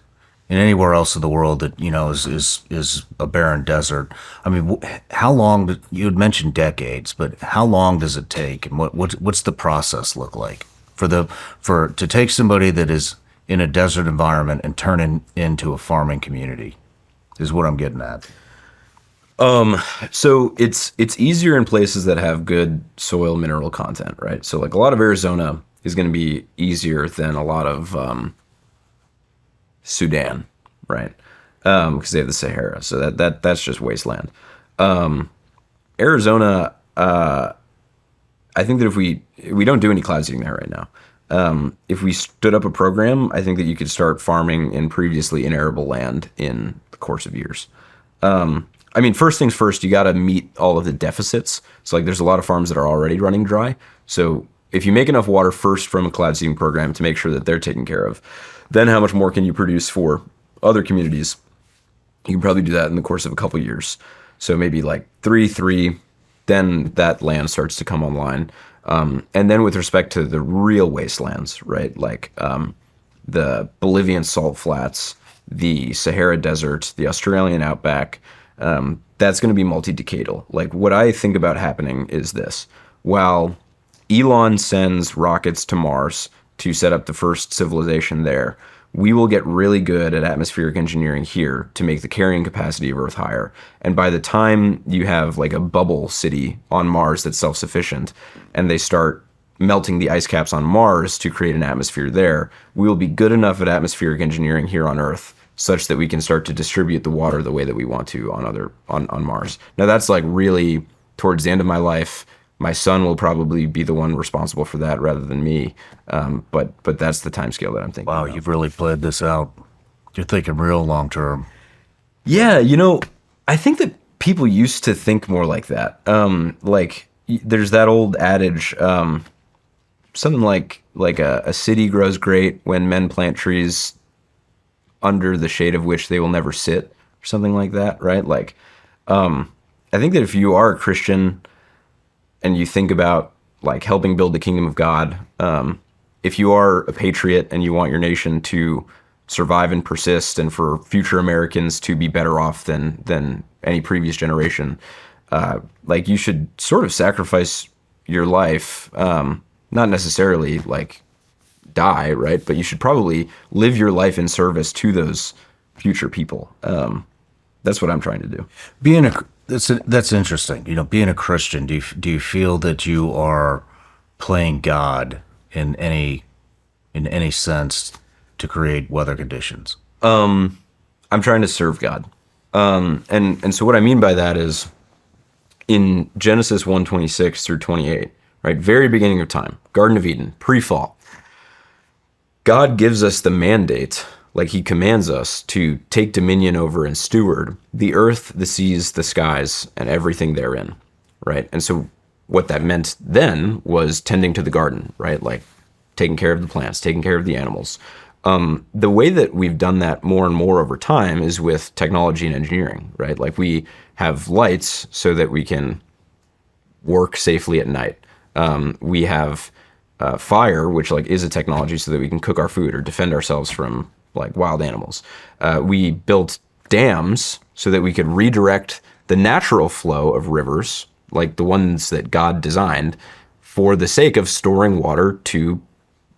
and anywhere else in the world that, is a barren desert. I mean, how long, you had mentioned decades, but how long does it take? And what's the process look like to take somebody that is in a desert environment and turn it into a farming community is what I'm getting at. So it's easier in places that have good soil mineral content, right? So like a lot of Arizona is going to be easier than a lot of Sudan, right? Because they have the Sahara, so that's just wasteland. Arizona, I think that if we don't do any cloud seeding there right now. If we stood up a program, I think that you could start farming in previously inarable land in the course of years. I mean, first things first, you got to meet all of the deficits. So like there's a lot of farms that are already running dry. So if you make enough water first from a cloud seeding program to make sure that they're taken care of, then how much more can you produce for other communities? You can probably do that in the course of a couple of years. So maybe like three, then that land starts to come online. And then with respect to the real wastelands, right? Like the Bolivian salt flats, the Sahara Desert, the Australian outback, that's going to be multi-decadal. Like what I think about happening is this. While Elon sends rockets to Mars to set up the first civilization there, we will get really good at atmospheric engineering here to make the carrying capacity of Earth higher. And by the time you have like a bubble city on Mars that's self-sufficient and they start melting the ice caps on Mars to create an atmosphere there, we will be good enough at atmospheric engineering here on Earth such that we can start to distribute the water the way that we want to on Mars. Now that's like really towards the end of my life. My son will probably be the one responsible for that rather than me. But that's the timescale that I'm thinking. Wow, about. you've really played this out. You're thinking real long term. Yeah, I think that people used to think more like that. There's that old adage, something like a city grows great when men plant trees under the shade of which they will never sit, or something like that, right? Like, I think that if you are a Christian and you think about like helping build the kingdom of God, if you are a patriot and you want your nation to survive and persist and for future Americans to be better off than any previous generation, like you should sort of sacrifice your life, not necessarily like die, right? But you should probably live your life in service to those future people. That's what I'm trying to do. That's interesting. Being a Christian, do you feel that you are playing God in any sense to create weather conditions? I'm trying to serve God. And so what I mean by that is in Genesis 1:26 through 28, right? Very beginning of time, Garden of Eden, pre-fall. God gives us the mandate, like he commands us to take dominion over and steward the earth, the seas, the skies, and everything therein, right? And so what that meant then was tending to the garden, right? Like taking care of the plants, taking care of the animals. The way that we've done that more and more over time is with technology and engineering, right? Like we have lights so that we can work safely at night. We have fire, which like is a technology so that we can cook our food or defend ourselves from like wild animals. We built dams so that we could redirect the natural flow of rivers, like the ones that God designed, for the sake of storing water to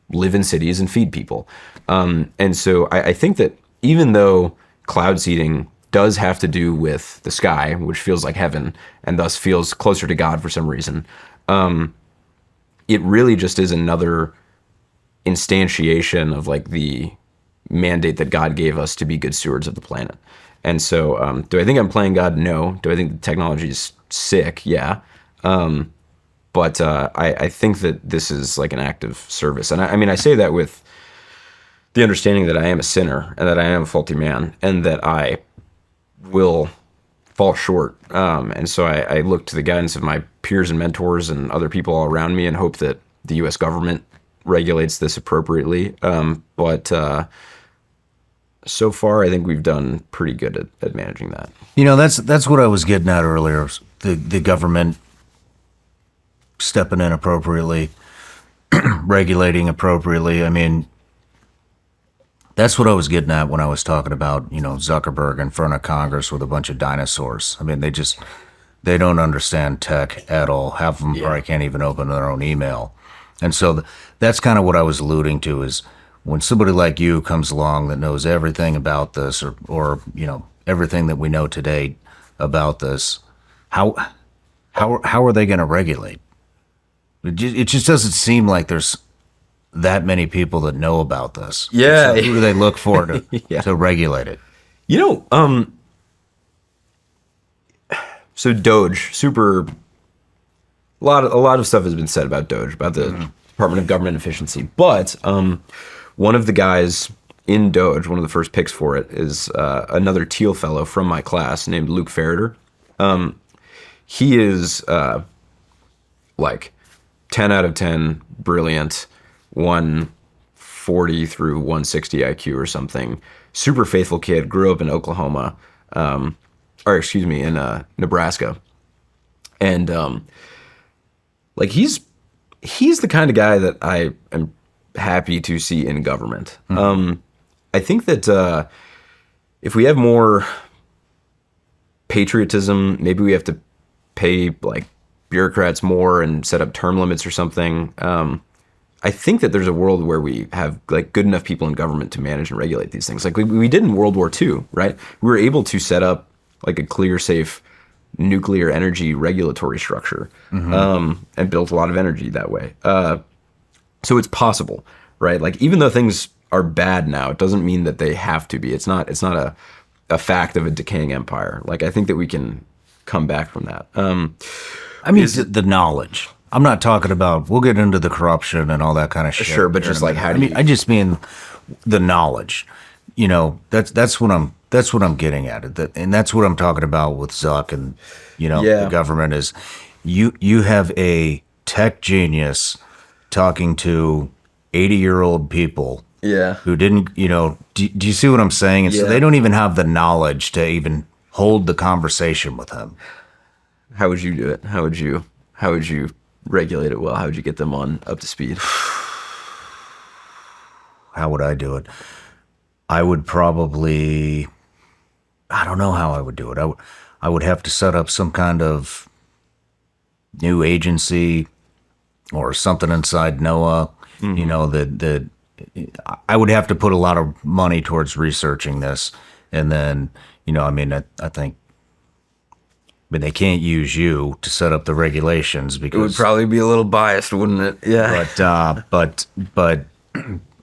live in cities and feed people. And so I think that even though cloud seeding does have to do with the sky, which feels like heaven and thus feels closer to God for some reason, it really just is another instantiation of like the mandate that God gave us to be good stewards of the planet. And so, do I think I'm playing God? No. Do I think the technology is sick? Yeah. But I think that this is like an act of service. And I mean, I say that with the understanding that I am a sinner and that I am a faulty man and that I will fall short. And so I look to the guidance of my peers and mentors and other people all around me and hope that the U.S. government regulates this appropriately. But so far, I think we've done pretty good at managing that. That's what I was getting at earlier. The government stepping in appropriately, regulating appropriately. I mean, that's what I was getting at when I was talking about, Zuckerberg in front of Congress with a bunch of dinosaurs. I mean, they don't understand tech at all. Half of them probably can't even open their own email. And so that's kind of what I was alluding to is when somebody like you comes along that knows everything about this or everything that we know today, about this, how are they going to regulate? It just doesn't seem like there's that many people that know about this. Yeah. So who do they look for to Yeah. to regulate it? So Doge, a lot of stuff has been said about Doge, about the Department of Government Efficiency. But one of the guys in Doge, one of the first picks for it, is another Thiel Fellow from my class named Luke Ferreter. He is like 10 out of 10, brilliant, 140 through 160 IQ or something. Super faithful kid, grew up in Oklahoma, in Nebraska. And like he's the kind of guy that I am happy to see in government. I think that if we have more patriotism, maybe we have to pay like bureaucrats more and set up term limits or something. I think that there's a world where we have like good enough people in government to manage and regulate these things. Like we did in World War II, right? We were able to set up like a clear, safe nuclear energy regulatory structure, and built a lot of energy that way. So it's possible, right? Like even though things are bad now, it doesn't mean that they have to be. It's not a fact of a decaying empire. Like I think that we can come back from that. I mean, the knowledge. I'm not talking about. We'll get into the corruption and all that kind of shit. Sure, but just like how do you? I just mean the knowledge. You know, that's what I'm getting at. And that's what I'm talking about with Zuck and the government is you have a tech genius talking to 80-year-old people. Yeah. Who didn't, do you see what I'm saying? And so they don't even have the knowledge to even hold the conversation with him. How would you do it? How would you regulate it well? How would you get them up to speed? How would I do it? I would probably, I don't know how I would do it. I would have to set up some kind of new agency or something inside NOAA, that I would have to put a lot of money towards researching this. And then, I think, but they can't use you to set up the regulations because It would probably be a little biased, wouldn't it? Yeah. but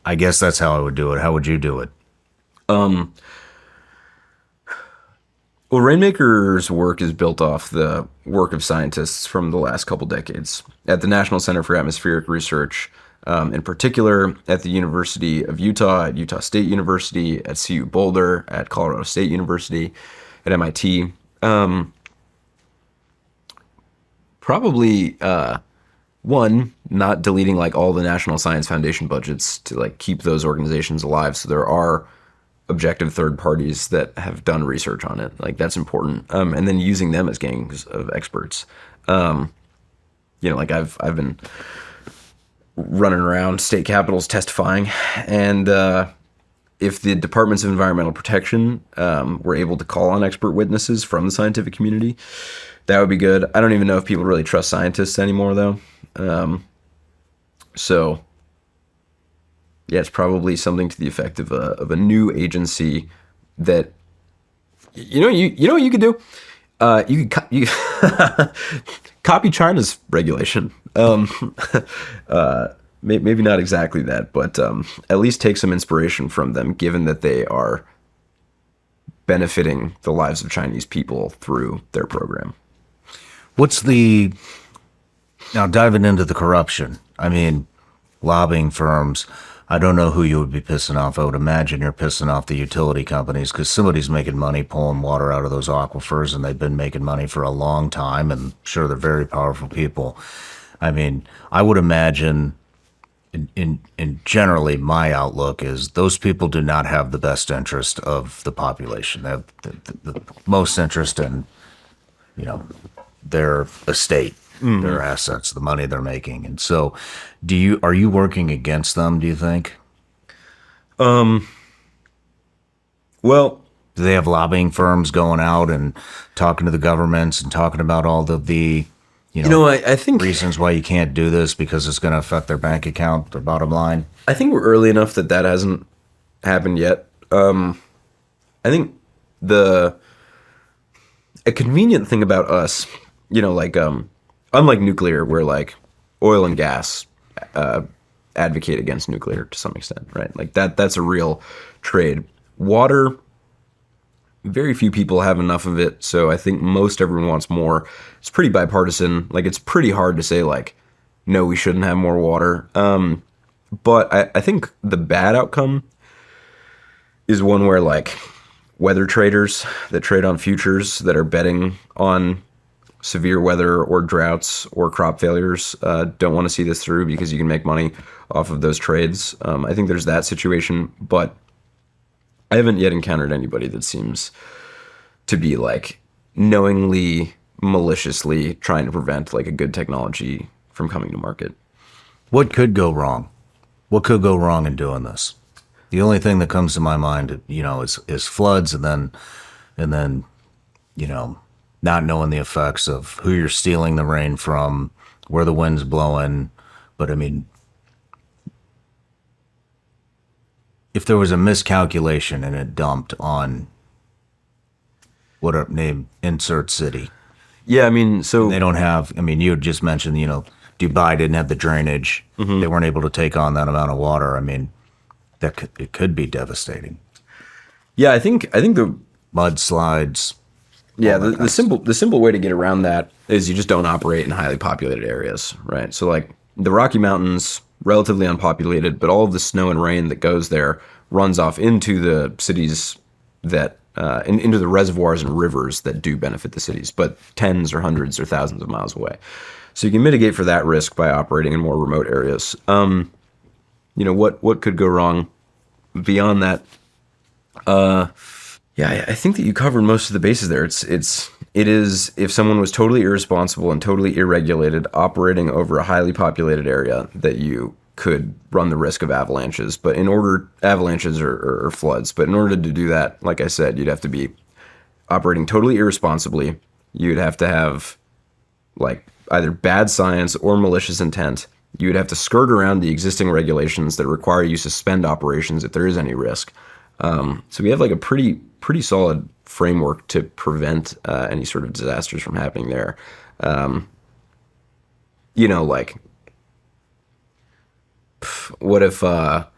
I guess that's how I would do it. How would you do it? Well, Rainmaker's work is built off the work of scientists from the last couple decades at the National Center for Atmospheric Research, in particular at the University of Utah, at Utah State University, at CU Boulder, at Colorado State University, at MIT. Probably one, not deleting like all the National Science Foundation budgets to like keep those organizations alive. So there are objective third parties that have done research on it. Like that's important. And then using them as gangs of experts. Like I've been running around state capitals testifying, and if the Departments of Environmental Protection were able to call on expert witnesses from the scientific community, that would be good. I don't even know if people really trust scientists anymore, though. So, yeah, it's probably something to the effect of a new agency that, you know what you could do? You could copy China's regulation. Maybe not exactly that, but at least take some inspiration from them, given that they are benefiting the lives of Chinese people through their program. Now diving into the corruption, I mean, lobbying firms, I don't know who you would be pissing off. I would imagine you're pissing off the utility companies because somebody's making money pulling water out of those aquifers, and they've been making money for a long time, and sure, they're very powerful people. I mean, I would imagine, in generally, my outlook is those people do not have the best interest of the population. They have the most interest in, their estate, their assets, the money they're making. And so are you working against them, do you think? Well, Do they have lobbying firms going out and talking to the governments and talking about all of the, I think reasons why you can't do this because it's going to affect their bank account, their bottom line? I think we're early enough that hasn't happened yet. I think a convenient thing about us, like unlike nuclear, where like oil and gas advocate against nuclear to some extent, right? Like that's a real trade. Water, very few people have enough of it, so I think most everyone wants more. It's pretty bipartisan. Like it's pretty hard to say like, no, we shouldn't have more water. But I think the bad outcome is one where like weather traders that trade on futures that are betting on severe weather or droughts or crop failures don't want to see this through because you can make money off of those trades. I think there's that situation, but I haven't yet encountered anybody that seems to be like knowingly, maliciously trying to prevent like a good technology from coming to market. What could go wrong? What could go wrong in doing this? The only thing that comes to my mind, is floods, and then, not knowing the effects of who you're stealing the rain from, where the wind's blowing. But I mean, if there was a miscalculation and it dumped on insert city. Yeah, I mean, so They don't have, you had just mentioned, Dubai didn't have the drainage. They weren't able to take on that amount of water. I mean, it could be devastating. yeah, I think the Mudslides. Yeah, the simple way to get around that is you just don't operate in highly populated areas, right? So like the Rocky Mountains, relatively unpopulated, but all of the snow and rain that goes there runs off into the cities that into the reservoirs and rivers that do benefit the cities, but tens or hundreds or thousands of miles away. So you can mitigate for that risk by operating in more remote areas. What could go wrong beyond that? Yeah, I think that you covered most of the bases there. It is if someone was totally irresponsible and totally irregulated operating over a highly populated area that you could run the risk of avalanches. But avalanches or floods. But in order to do that, like I said, you'd have to be operating totally irresponsibly. You'd have to have like either bad science or malicious intent. You would have to skirt around the existing regulations that require you to suspend operations if there is any risk. So we have like a pretty solid framework to prevent any sort of disasters from happening there. Like what if? Yeah,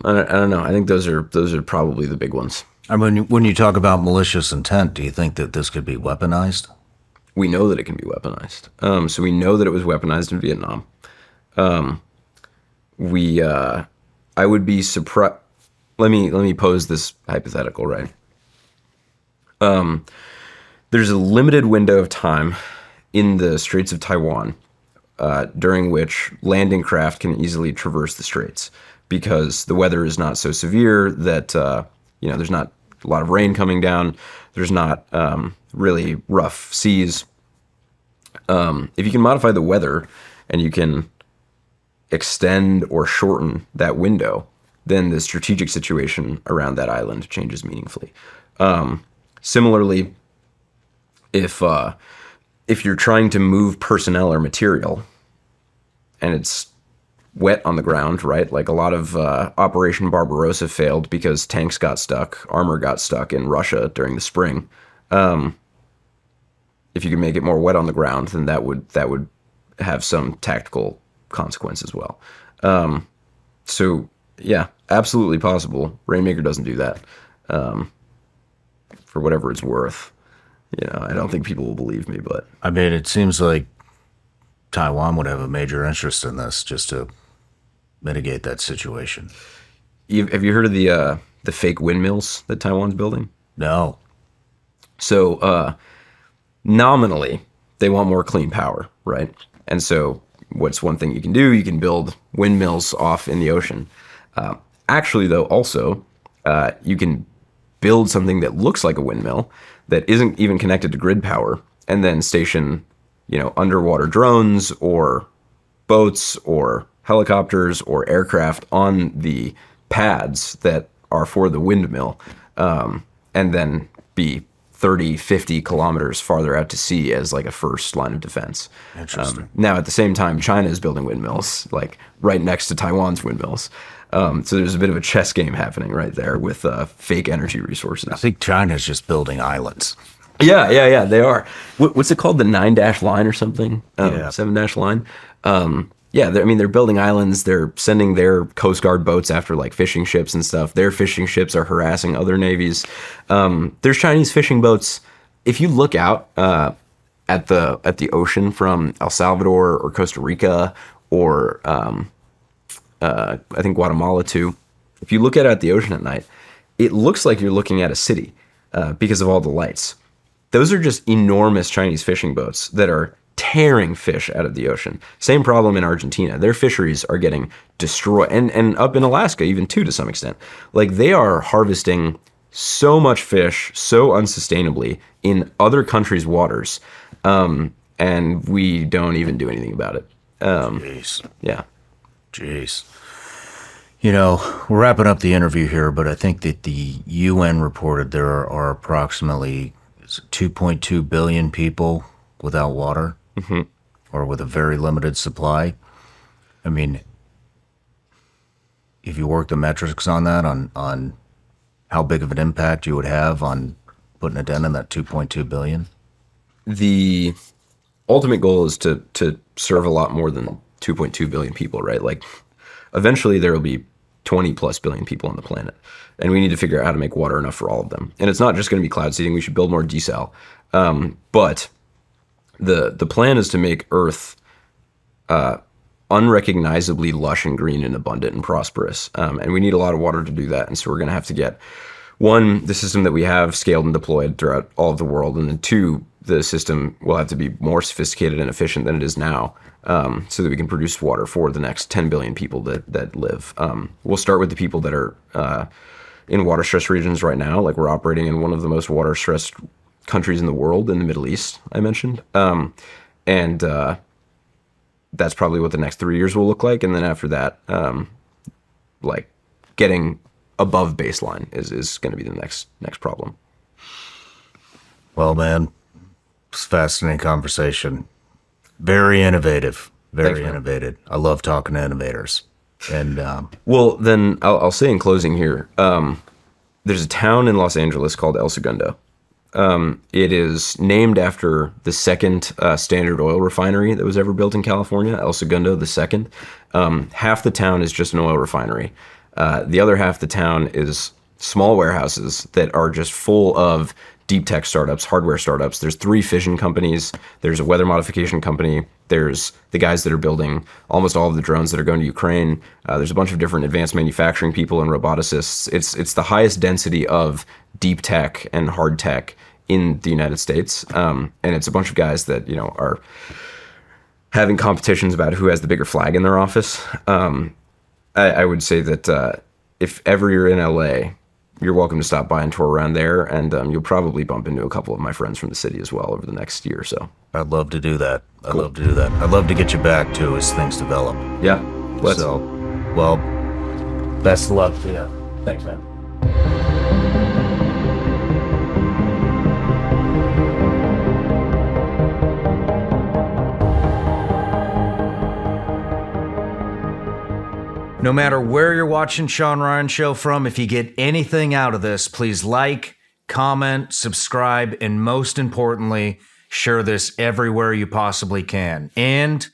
I don't know. I think those are probably the big ones. I mean, when you talk about malicious intent, do you think that this could be weaponized? We know that it can be weaponized. So we know that it was weaponized in Vietnam. I would be surprised. Let me pose this hypothetical, right? There's a limited window of time in the Straits of Taiwan during which landing craft can easily traverse the straits because the weather is not so severe that there's not a lot of rain coming down. There's not really rough seas. If you can modify the weather and you can extend or shorten that window, then the strategic situation around that island changes meaningfully. Similarly, if you're trying to move personnel or material and it's wet on the ground, right? Like a lot of Operation Barbarossa failed because tanks got stuck, armor got stuck in Russia during the spring. If you can make it more wet on the ground, then that would have some tactical consequence as well. So yeah, absolutely possible. Rainmaker doesn't do that. For whatever it's worth. I don't think people will believe me, but I mean, it seems like Taiwan would have a major interest in this just to mitigate that situation. Have you heard of the fake windmills that Taiwan's building? No. So nominally, they want more clean power, right? And so what's one thing you can do? You can build windmills off in the ocean. Actually, though, also, you can build something that looks like a windmill that isn't even connected to grid power and then station, underwater drones or boats or helicopters or aircraft on the pads that are for the windmill, and then be 30, 50 kilometers farther out to sea as like a first line of defense. Interesting. Now, at the same time, China is building windmills, like right next to Taiwan's windmills. So there's a bit of a chess game happening right there with fake energy resources. I think China's just building islands. Yeah, they are. What's it called? The 9-line or something? Yeah. 7-line. Yeah, they're building islands. They're sending their Coast Guard boats after like fishing ships and stuff. Their fishing ships are harassing other navies. There's Chinese fishing boats. If you look out at the ocean from El Salvador or Costa Rica or I think Guatemala too, if you look at the ocean at night, it looks like you're looking at a city because of all the lights. Those are just enormous Chinese fishing boats that are tearing fish out of the ocean. Same problem in Argentina. Their fisheries are getting destroyed. And up in Alaska, even too, to some extent. Like, they are harvesting so much fish so unsustainably in other countries' waters. And we don't even do anything about it. Jeez. Yeah. Jeez. You know, we're wrapping up the interview here, but I think that the UN reported there are approximately 2.2 billion people without water, or with a very limited supply. I mean, if you work the metrics on that, on how big of an impact you would have on putting a dent in that 2.2 billion. The ultimate goal is to serve a lot more than 2.2 billion people, right? Like, eventually there will be 20 plus billion people on the planet, and we need to figure out how to make water enough for all of them. And it's not just going to be cloud seeding. We should build more desal. But the plan is to make Earth unrecognizably lush and green and abundant and prosperous. And we need a lot of water to do that. And so we're going to have to get, one, the system that we have scaled and deployed throughout all of the world. And then two, the system will have to be more sophisticated and efficient than it is now, so that we can produce water for the next 10 billion people that live. We'll start with the people that are in water stress regions right now. Like, we're operating in one of the most water stressed countries in the world, in the Middle East, I mentioned. And that's probably what the next 3 years will look like. And then after that, like, getting above baseline is going to be the next problem. Well, man, it's a fascinating conversation. Very innovative. Very Thanks, man. innovative. I love talking to innovators. And Well, then I'll say in closing here, there's a town in Los Angeles called El Segundo. It is named after the second Standard Oil refinery that was ever built in California, El Segundo the second. Half the town is just an oil refinery. The other half of the town is small warehouses that are just full of deep tech startups, hardware startups. There's 3 fission companies. There's a weather modification company. There's the guys that are building almost all of the drones that are going to Ukraine. There's a bunch of different advanced manufacturing people and roboticists. It's the highest density of deep tech and hard tech in the United States. And it's a bunch of guys that, are having competitions about who has the bigger flag in their office. I would say that if ever you're in LA, you're welcome to stop by and tour around there, and you'll probably bump into a couple of my friends from the city as well over the next year or so. I'd love to do that. I'd love to do that. I'd love to get you back, too, as things develop. Yeah. So, well, best of luck to you. Thanks, man. No matter where you're watching Shawn Ryan Show from, if you get anything out of this, please like, comment, subscribe, and most importantly, share this everywhere you possibly can. And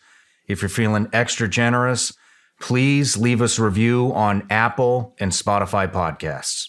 if you're feeling extra generous, please leave us a review on Apple and Spotify podcasts.